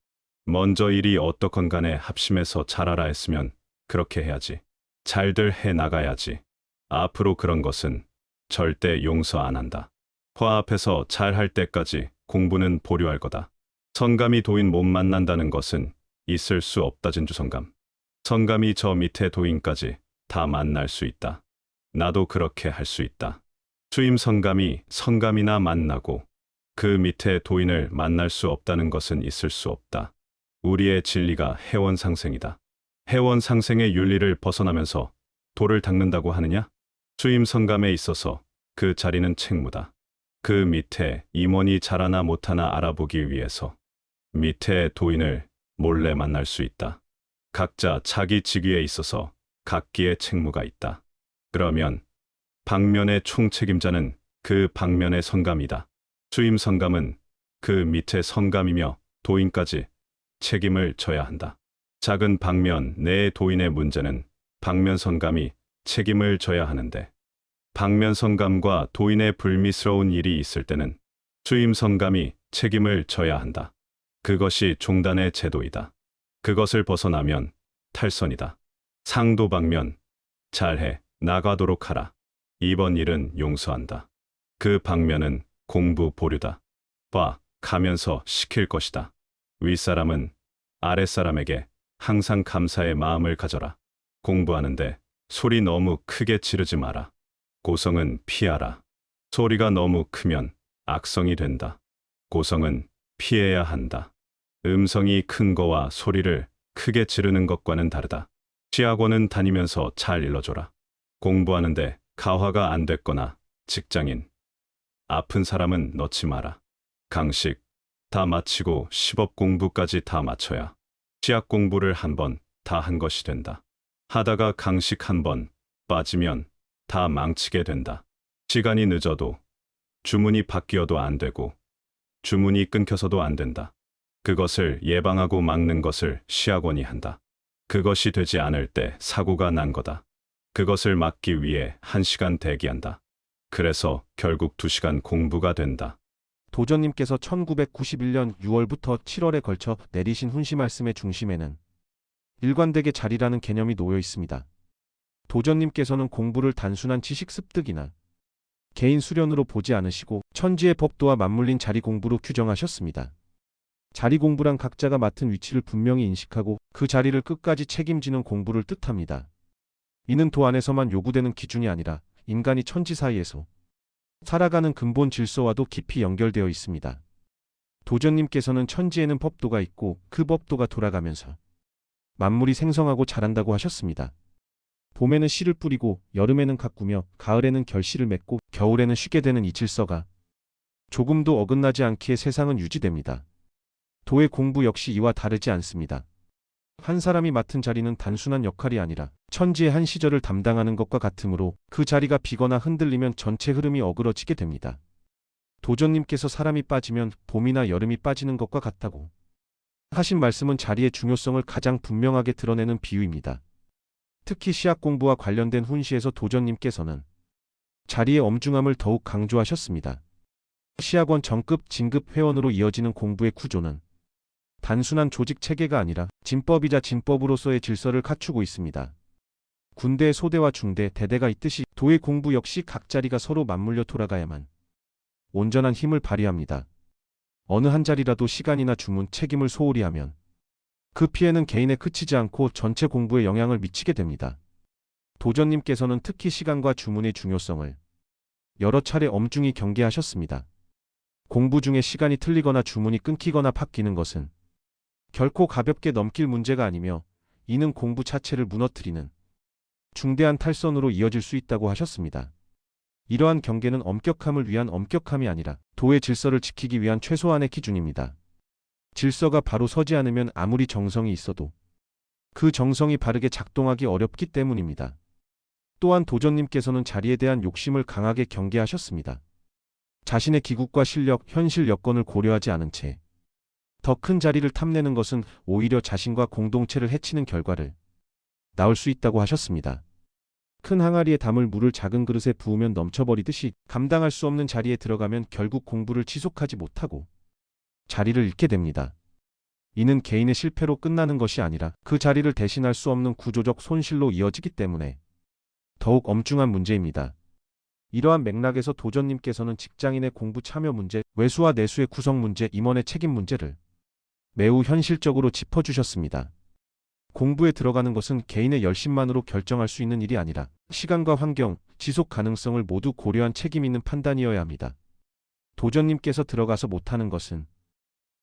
먼저 일이 어떻건 간에 합심해서 잘하라 했으면 그렇게 해야지. 잘들 해 나가야지. 앞으로 그런 것은 절대 용서 안 한다. 화합해서 잘할 때까지 공부는 보류할 거다. 성감이 도인 못 만난다는 것은 있을 수 없다. 진주성감. 성감이 저 밑에 도인까지 다 만날 수 있다. 나도 그렇게 할 수 있다. 수임 성감이 성감이나 만나고 그 밑에 도인을 만날 수 없다는 것은 있을 수 없다. 우리의 진리가 해원상생이다. 해원상생의 윤리를 벗어나면서 도를 닦는다고 하느냐? 수임 성감에 있어서 그 자리는 책무다. 그 밑에 임원이 잘하나 못하나 알아보기 위해서 밑에 도인을 몰래 만날 수 있다. 각자 자기 직위에 있어서 각기의 책무가 있다. 그러면 방면의 총책임자는 그 방면의 성감이다. 수임 성감은 그 밑에 성감이며 도인까지 책임을 져야 한다. 작은 방면 내의 도인의 문제는 방면 성감이 책임을 져야 하는데 방면 성감과 도인의 불미스러운 일이 있을 때는 수임 성감이 책임을 져야 한다. 그것이 종단의 제도이다. 그것을 벗어나면 탈선이다. 상도 방면 잘해 나가도록 하라. 이번 일은 용서한다. 그 방면은 공부 보류다. 봐 가면서 시킬 것이다. 윗사람은 아랫사람에게 항상 감사의 마음을 가져라. 공부하는데 소리 너무 크게 지르지 마라. 고성은 피하라. 소리가 너무 크면 악성이 된다. 고성은 피해야 한다. 음성이 큰 거와 소리를 크게 지르는 것과는 다르다. 시학원은 다니면서 잘 일러줘라. 공부하는데 가화가 안 됐거나 직장인, 아픈 사람은 넣지 마라. 강식 다 마치고 시법 공부까지 다 마쳐야 시학 공부를 한 번 다 한 것이 된다. 하다가 강식 한 번 빠지면 다 망치게 된다. 시간이 늦어도 주문이 바뀌어도 안 되고 주문이 끊겨서도 안 된다. 그것을 예방하고 막는 것을 시학원이 한다. 그것이 되지 않을 때 사고가 난 거다. 그것을 막기 위해 1시간 대기한다. 그래서 결국 2시간 공부가 된다. 도전님께서 1991년 6월부터 7월에 걸쳐 내리신 훈시 말씀의 중심에는 일관되게 자리라는 개념이 놓여 있습니다. 도전님께서는 공부를 단순한 지식 습득이나 개인 수련으로 보지 않으시고 천지의 법도와 맞물린 자리 공부로 규정하셨습니다. 자리 공부란 각자가 맡은 위치를 분명히 인식하고 그 자리를 끝까지 책임지는 공부를 뜻합니다. 이는 도 안에서만 요구되는 기준이 아니라 인간이 천지 사이에서 살아가는 근본 질서와도 깊이 연결되어 있습니다. 도전님께서는 천지에는 법도가 있고 그 법도가 돌아가면서 만물이 생성하고 자란다고 하셨습니다. 봄에는 씨를 뿌리고 여름에는 가꾸며 가을에는 결실을 맺고 겨울에는 쉬게 되는 이 질서가 조금도 어긋나지 않기에 세상은 유지됩니다. 도의 공부 역시 이와 다르지 않습니다. 한 사람이 맡은 자리는 단순한 역할이 아니라 천지의 한 시절을 담당하는 것과 같으므로 그 자리가 비거나 흔들리면 전체 흐름이 어그러지게 됩니다. 도전님께서 사람이 빠지면 봄이나 여름이 빠지는 것과 같다고 하신 말씀은 자리의 중요성을 가장 분명하게 드러내는 비유입니다. 특히 시학 공부와 관련된 훈시에서 도전님께서는 자리의 엄중함을 더욱 강조하셨습니다. 시학원 정급, 진급 회원으로 이어지는 공부의 구조는 단순한 조직 체계가 아니라 진법이자 진법으로서의 질서를 갖추고 있습니다. 군대의 소대와 중대, 대대가 있듯이 도의 공부 역시 각 자리가 서로 맞물려 돌아가야만 온전한 힘을 발휘합니다. 어느 한 자리라도 시간이나 주문, 책임을 소홀히 하면 그 피해는 개인에 그치지 않고 전체 공부에 영향을 미치게 됩니다. 도전님께서는 특히 시간과 주문의 중요성을 여러 차례 엄중히 경계하셨습니다. 공부 중에 시간이 틀리거나 주문이 끊기거나 바뀌는 것은 결코 가볍게 넘길 문제가 아니며 이는 공부 자체를 무너뜨리는 중대한 탈선으로 이어질 수 있다고 하셨습니다. 이러한 경계는 엄격함을 위한 엄격함이 아니라 도의 질서를 지키기 위한 최소한의 기준입니다. 질서가 바로 서지 않으면 아무리 정성이 있어도 그 정성이 바르게 작동하기 어렵기 때문입니다. 또한 도전님께서는 자리에 대한 욕심을 강하게 경계하셨습니다. 자신의 기국과 실력, 현실 여건을 고려하지 않은 채 더 큰 자리를 탐내는 것은 오히려 자신과 공동체를 해치는 결과를 낳을 수 있다고 하셨습니다. 큰 항아리에 담을 물을 작은 그릇에 부으면 넘쳐버리듯이 감당할 수 없는 자리에 들어가면 결국 공부를 지속하지 못하고 자리를 잃게 됩니다. 이는 개인의 실패로 끝나는 것이 아니라 그 자리를 대신할 수 없는 구조적 손실로 이어지기 때문에 더욱 엄중한 문제입니다. 이러한 맥락에서 도전님께서는 직장인의 공부 참여 문제, 외수와 내수의 구성 문제, 임원의 책임 문제를 매우 현실적으로 짚어주셨습니다. 공부에 들어가는 것은 개인의 열심만으로 결정할 수 있는 일이 아니라 시간과 환경, 지속 가능성을 모두 고려한 책임 있는 판단이어야 합니다. 도전님께서 들어가서 못하는 것은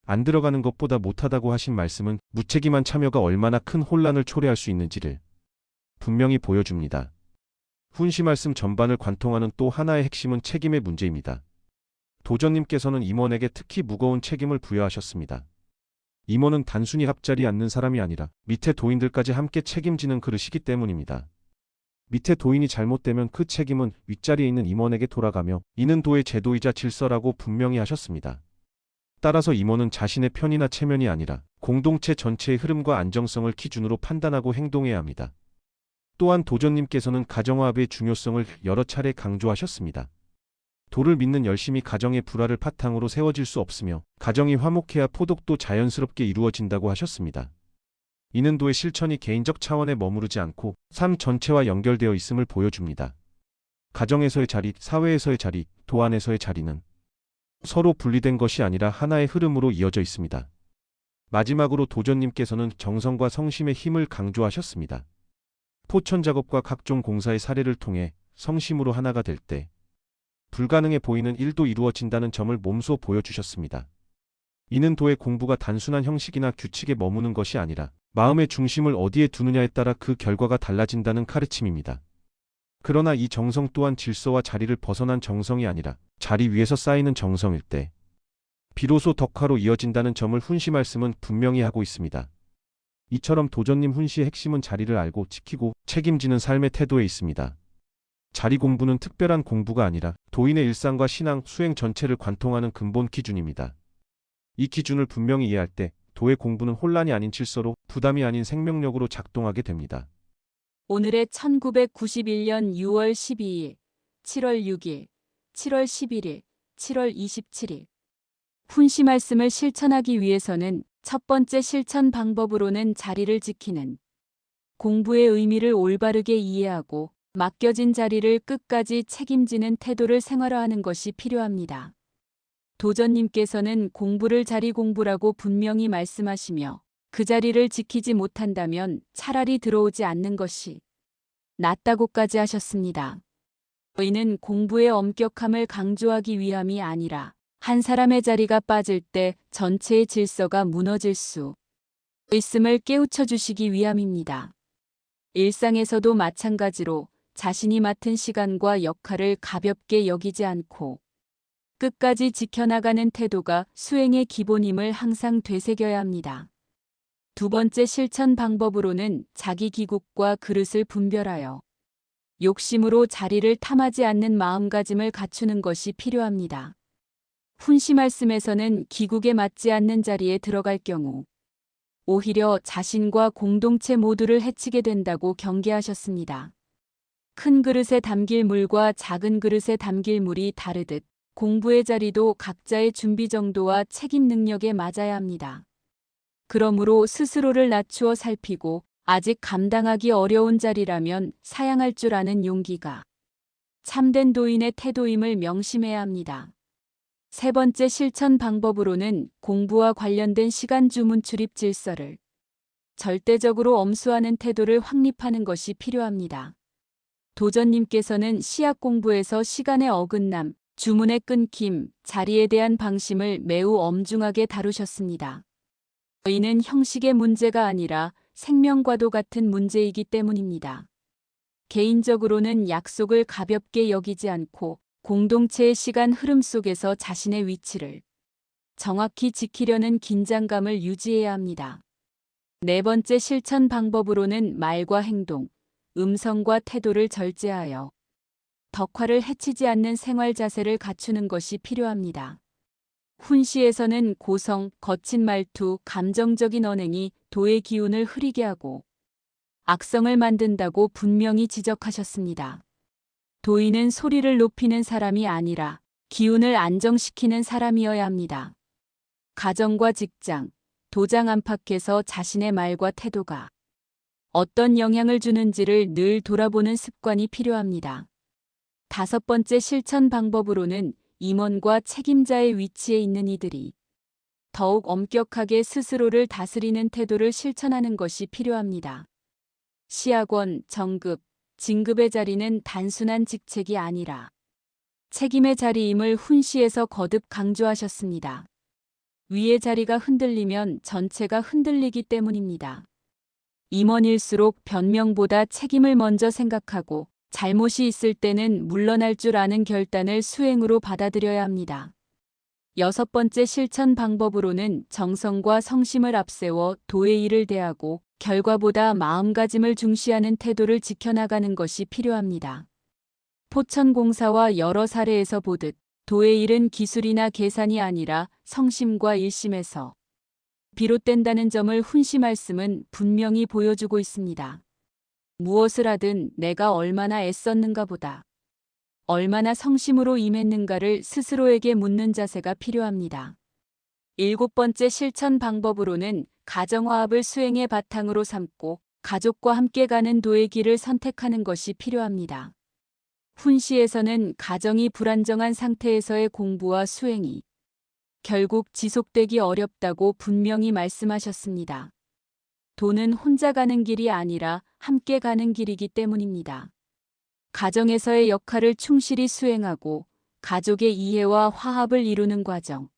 안 들어가는 것보다 못하다고 하신 말씀은 무책임한 참여가 얼마나 큰 혼란을 초래할 수 있는지를 분명히 보여줍니다. 훈시 말씀 전반을 관통하는 또 하나의 핵심은 책임의 문제입니다. 도전님께서는 임원에게 특히 무거운 책임을 부여하셨습니다. 임원은 단순히 앞자리에 앉는 사람이 아니라 밑에 도인들까지 함께 책임지는 그릇이기 때문입니다. 밑에 도인이 잘못되면 그 책임은 윗자리에 있는 임원에게 돌아가며 이는 도의 제도이자 질서라고 분명히 하셨습니다. 따라서 임원은 자신의 편이나 체면이 아니라 공동체 전체의 흐름과 안정성을 기준으로 판단하고 행동해야 합니다. 또한 도전님께서는 가정화합의 중요성을 여러 차례 강조하셨습니다. 도를 믿는 열심이 가정의 불화를 바탕으로 세워질 수 없으며 가정이 화목해야 포독도 자연스럽게 이루어진다고 하셨습니다. 이는 도의 실천이 개인적 차원에 머무르지 않고 삶 전체와 연결되어 있음을 보여줍니다. 가정에서의 자리, 사회에서의 자리, 도 안에서의 자리는 서로 분리된 것이 아니라 하나의 흐름으로 이어져 있습니다. 마지막으로 도전님께서는 정성과 성심의 힘을 강조하셨습니다. 포천 작업과 각종 공사의 사례를 통해 성심으로 하나가 될 때 불가능해 보이는 일도 이루어진다는 점을 몸소 보여주셨습니다. 이는 도의 공부가 단순한 형식이나 규칙에 머무는 것이 아니라 마음의 중심을 어디에 두느냐에 따라 그 결과가 달라진다는 가르침입니다. 그러나 이 정성 또한 질서와 자리를 벗어난 정성이 아니라 자리 위에서 쌓이는 정성일 때 비로소 덕화로 이어진다는 점을 훈시 말씀은 분명히 하고 있습니다. 이처럼 도전님 훈시의 핵심은 자리를 알고 지키고 책임지는 삶의 태도에 있습니다. 자리 공부는 특별한 공부가 아니라 도인의 일상과 신앙, 수행 전체를 관통하는 근본 기준입니다. 이 기준을 분명히 이해할 때 도의 공부는 혼란이 아닌 질서로, 부담이 아닌 생명력으로 작동하게 됩니다. 오늘의 1991년 6월 12일, 7월 6일, 7월 11일, 7월 27일. 훈시 말씀을 실천하기 위해서는 첫 번째 실천 방법으로는 자리를 지키는 공부의 의미를 올바르게 이해하고 맡겨진 자리를 끝까지 책임지는 태도를 생활화하는 것이 필요합니다. 도전님께서는 공부를 자리 공부라고 분명히 말씀하시며 그 자리를 지키지 못한다면 차라리 들어오지 않는 것이 낫다고까지 하셨습니다. 이는 공부의 엄격함을 강조하기 위함이 아니라 한 사람의 자리가 빠질 때 전체의 질서가 무너질 수 있음을 깨우쳐 주시기 위함입니다. 일상에서도 마찬가지로 자신이 맡은 시간과 역할을 가볍게 여기지 않고 끝까지 지켜나가는 태도가 수행의 기본임을 항상 되새겨야 합니다. 두 번째 실천 방법으로는 자기 기국과 그릇을 분별하여 욕심으로 자리를 탐하지 않는 마음가짐을 갖추는 것이 필요합니다. 훈시 말씀에서는 기국에 맞지 않는 자리에 들어갈 경우 오히려 자신과 공동체 모두를 해치게 된다고 경계하셨습니다. 큰 그릇에 담길 물과 작은 그릇에 담길 물이 다르듯 공부의 자리도 각자의 준비 정도와 책임 능력에 맞아야 합니다. 그러므로 스스로를 낮추어 살피고 아직 감당하기 어려운 자리라면 사양할 줄 아는 용기가 참된 도인의 태도임을 명심해야 합니다. 세 번째 실천 방법으로는 공부와 관련된 시간 주문 출입 질서를 절대적으로 엄수하는 태도를 확립하는 것이 필요합니다. 도전님께서는 시약 공부에서 시간의 어긋남, 주문의 끊김, 자리에 대한 방심을 매우 엄중하게 다루셨습니다. 이는 형식의 문제가 아니라 생명과도 같은 문제이기 때문입니다. 개인적으로는 약속을 가볍게 여기지 않고 공동체의 시간 흐름 속에서 자신의 위치를 정확히 지키려는 긴장감을 유지해야 합니다. 네 번째 실천 방법으로는 말과 행동, 음성과 태도를 절제하여 덕화를 해치지 않는 생활 자세를 갖추는 것이 필요합니다. 훈시에서는 고성, 거친 말투, 감정적인 언행이 도의 기운을 흐리게 하고 악성을 만든다고 분명히 지적하셨습니다. 도인은 소리를 높이는 사람이 아니라 기운을 안정시키는 사람이어야 합니다. 가정과 직장, 도장 안팎에서 자신의 말과 태도가 어떤 영향을 주는지를 늘 돌아보는 습관이 필요합니다. 다섯 번째 실천 방법으로는 임원과 책임자의 위치에 있는 이들이 더욱 엄격하게 스스로를 다스리는 태도를 실천하는 것이 필요합니다. 시학원, 정급, 진급의 자리는 단순한 직책이 아니라 책임의 자리임을 훈시에서 거듭 강조하셨습니다. 위의 자리가 흔들리면 전체가 흔들리기 때문입니다. 임원일수록 변명보다 책임을 먼저 생각하고 잘못이 있을 때는 물러날 줄 아는 결단을 수행으로 받아들여야 합니다. 여섯 번째 실천 방법으로는 정성과 성심을 앞세워 도의 일을 대하고 결과보다 마음가짐을 중시하는 태도를 지켜나가는 것이 필요합니다. 포천공사와 여러 사례에서 보듯 도의 일은 기술이나 계산이 아니라 성심과 일심에서 비롯된다는 점을 훈시 말씀은 분명히 보여주고 있습니다. 무엇을 하든 내가 얼마나 애썼는가 보다 얼마나 성심으로 임했는가를 스스로에게 묻는 자세가 필요합니다. 일곱 번째 실천 방법으로는 가정화합을 수행의 바탕으로 삼고 가족과 함께 가는 도의 길을 선택하는 것이 필요합니다. 훈시에서는 가정이 불안정한 상태에서의 공부와 수행이 결국 지속되기 어렵다고 분명히 말씀하셨습니다. 도는 혼자 가는 길이 아니라 함께 가는 길이기 때문입니다. 가정에서의 역할을 충실히 수행하고 가족의 이해와 화합을 이루는 과정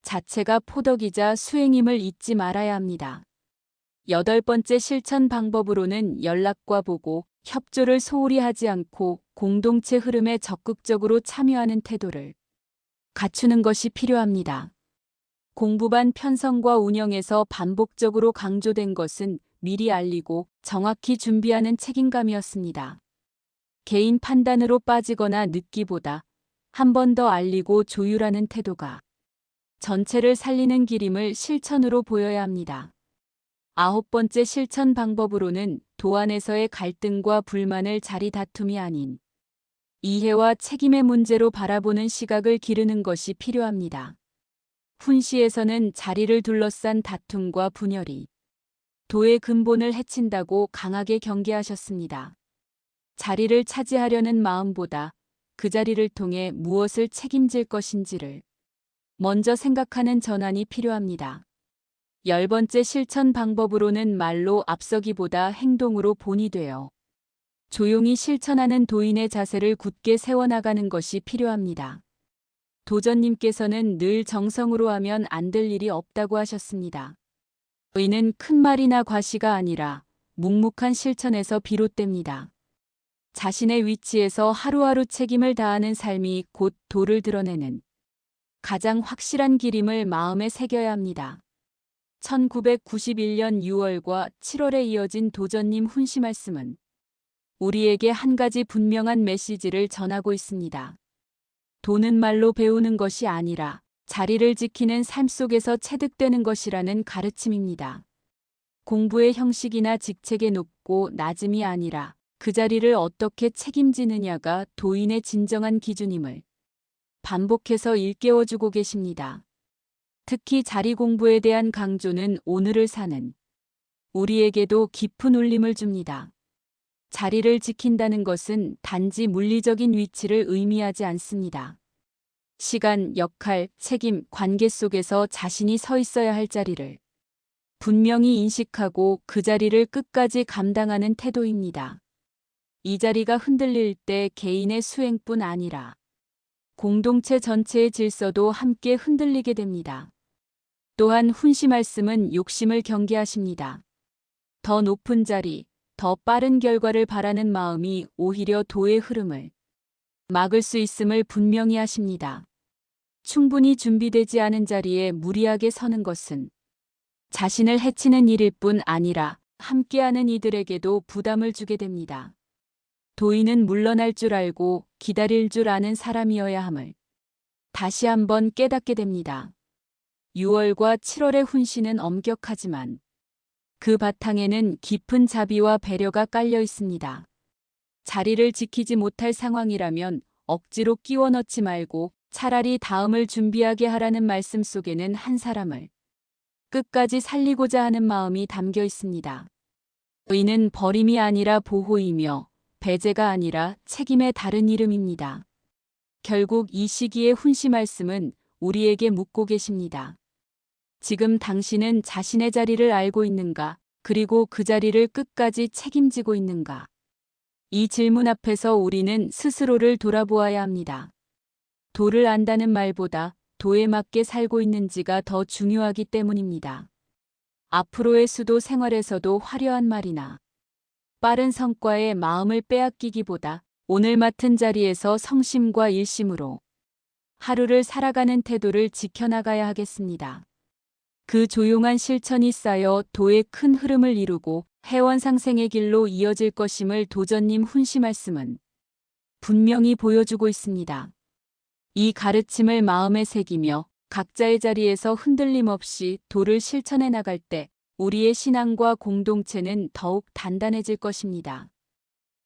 자체가 포덕이자 수행임을 잊지 말아야 합니다. 여덟 번째 실천 방법으로는 연락과 보고, 협조를 소홀히 하지 않고 공동체 흐름에 적극적으로 참여하는 태도를 갖추는 것이 필요합니다. 공부반 편성과 운영에서 반복적으로 강조된 것은 미리 알리고 정확히 준비하는 책임감이었습니다. 개인 판단으로 빠지거나 늦기보다 한 번 더 알리고 조율하는 태도가 전체를 살리는 길임을 실천으로 보여야 합니다. 아홉 번째 실천 방법으로는 도 안에서의 갈등과 불만을 자리 다툼이 아닌 이해와 책임의 문제로 바라보는 시각을 기르는 것이 필요합니다. 훈시에서는 자리를 둘러싼 다툼과 분열이 도의 근본을 해친다고 강하게 경계하셨습니다. 자리를 차지하려는 마음보다 그 자리를 통해 무엇을 책임질 것인지를 먼저 생각하는 전환이 필요합니다. 열 번째 실천 방법으로는 말로 앞서기보다 행동으로 본이 되어 조용히 실천하는 도인의 자세를 굳게 세워나가는 것이 필요합니다. 도전님께서는 늘 정성으로 하면 안 될 일이 없다고 하셨습니다. 의는 큰 말이나 과시가 아니라 묵묵한 실천에서 비롯됩니다. 자신의 위치에서 하루하루 책임을 다하는 삶이 곧 도를 드러내는 가장 확실한 길임을 마음에 새겨야 합니다. 1991년 6월과 7월에 이어진 도전님 훈시 말씀은 우리에게 한 가지 분명한 메시지를 전하고 있습니다. 도는 말로 배우는 것이 아니라 자리를 지키는 삶 속에서 체득되는 것이라는 가르침입니다. 공부의 형식이나 직책의 높고 낮음이 아니라 그 자리를 어떻게 책임지느냐가 도인의 진정한 기준임을 반복해서 일깨워주고 계십니다. 특히 자리 공부에 대한 강조는 오늘을 사는 우리에게도 깊은 울림을 줍니다. 자리를 지킨다는 것은 단지 물리적인 위치를 의미하지 않습니다. 시간, 역할, 책임, 관계 속에서 자신이 서 있어야 할 자리를 분명히 인식하고 그 자리를 끝까지 감당하는 태도입니다. 이 자리가 흔들릴 때 개인의 수행뿐 아니라 공동체 전체의 질서도 함께 흔들리게 됩니다. 또한 훈시 말씀은 욕심을 경계하십니다. 더 높은 자리, 더 빠른 결과를 바라는 마음이 오히려 도의 흐름을 막을 수 있음을 분명히 하십니다. 충분히 준비되지 않은 자리에 무리하게 서는 것은 자신을 해치는 일일 뿐 아니라 함께하는 이들에게도 부담을 주게 됩니다. 도인은 물러날 줄 알고 기다릴 줄 아는 사람이어야 함을 다시 한번 깨닫게 됩니다. 6월과 7월의 훈시는 엄격하지만 그 바탕에는 깊은 자비와 배려가 깔려 있습니다. 자리를 지키지 못할 상황이라면 억지로 끼워 넣지 말고 차라리 다음을 준비하게 하라는 말씀 속에는 한 사람을 끝까지 살리고자 하는 마음이 담겨 있습니다. 의는 버림이 아니라 보호이며 배제가 아니라 책임의 다른 이름입니다. 결국 이 시기의 훈시 말씀은 우리에게 묻고 계십니다. 지금 당신은 자신의 자리를 알고 있는가? 그리고 그 자리를 끝까지 책임지고 있는가? 이 질문 앞에서 우리는 스스로를 돌아보아야 합니다. 도를 안다는 말보다 도에 맞게 살고 있는지가 더 중요하기 때문입니다. 앞으로의 수도 생활에서도 화려한 말이나 빠른 성과에 마음을 빼앗기기보다 오늘 맡은 자리에서 성심과 일심으로 하루를 살아가는 태도를 지켜나가야 하겠습니다. 그 조용한 실천이 쌓여 도의 큰 흐름을 이루고 해원상생의 길로 이어질 것임을 도전님 훈시 말씀은 분명히 보여주고 있습니다. 이 가르침을 마음에 새기며 각자의 자리에서 흔들림 없이 도를 실천해 나갈 때 우리의 신앙과 공동체는 더욱 단단해질 것입니다.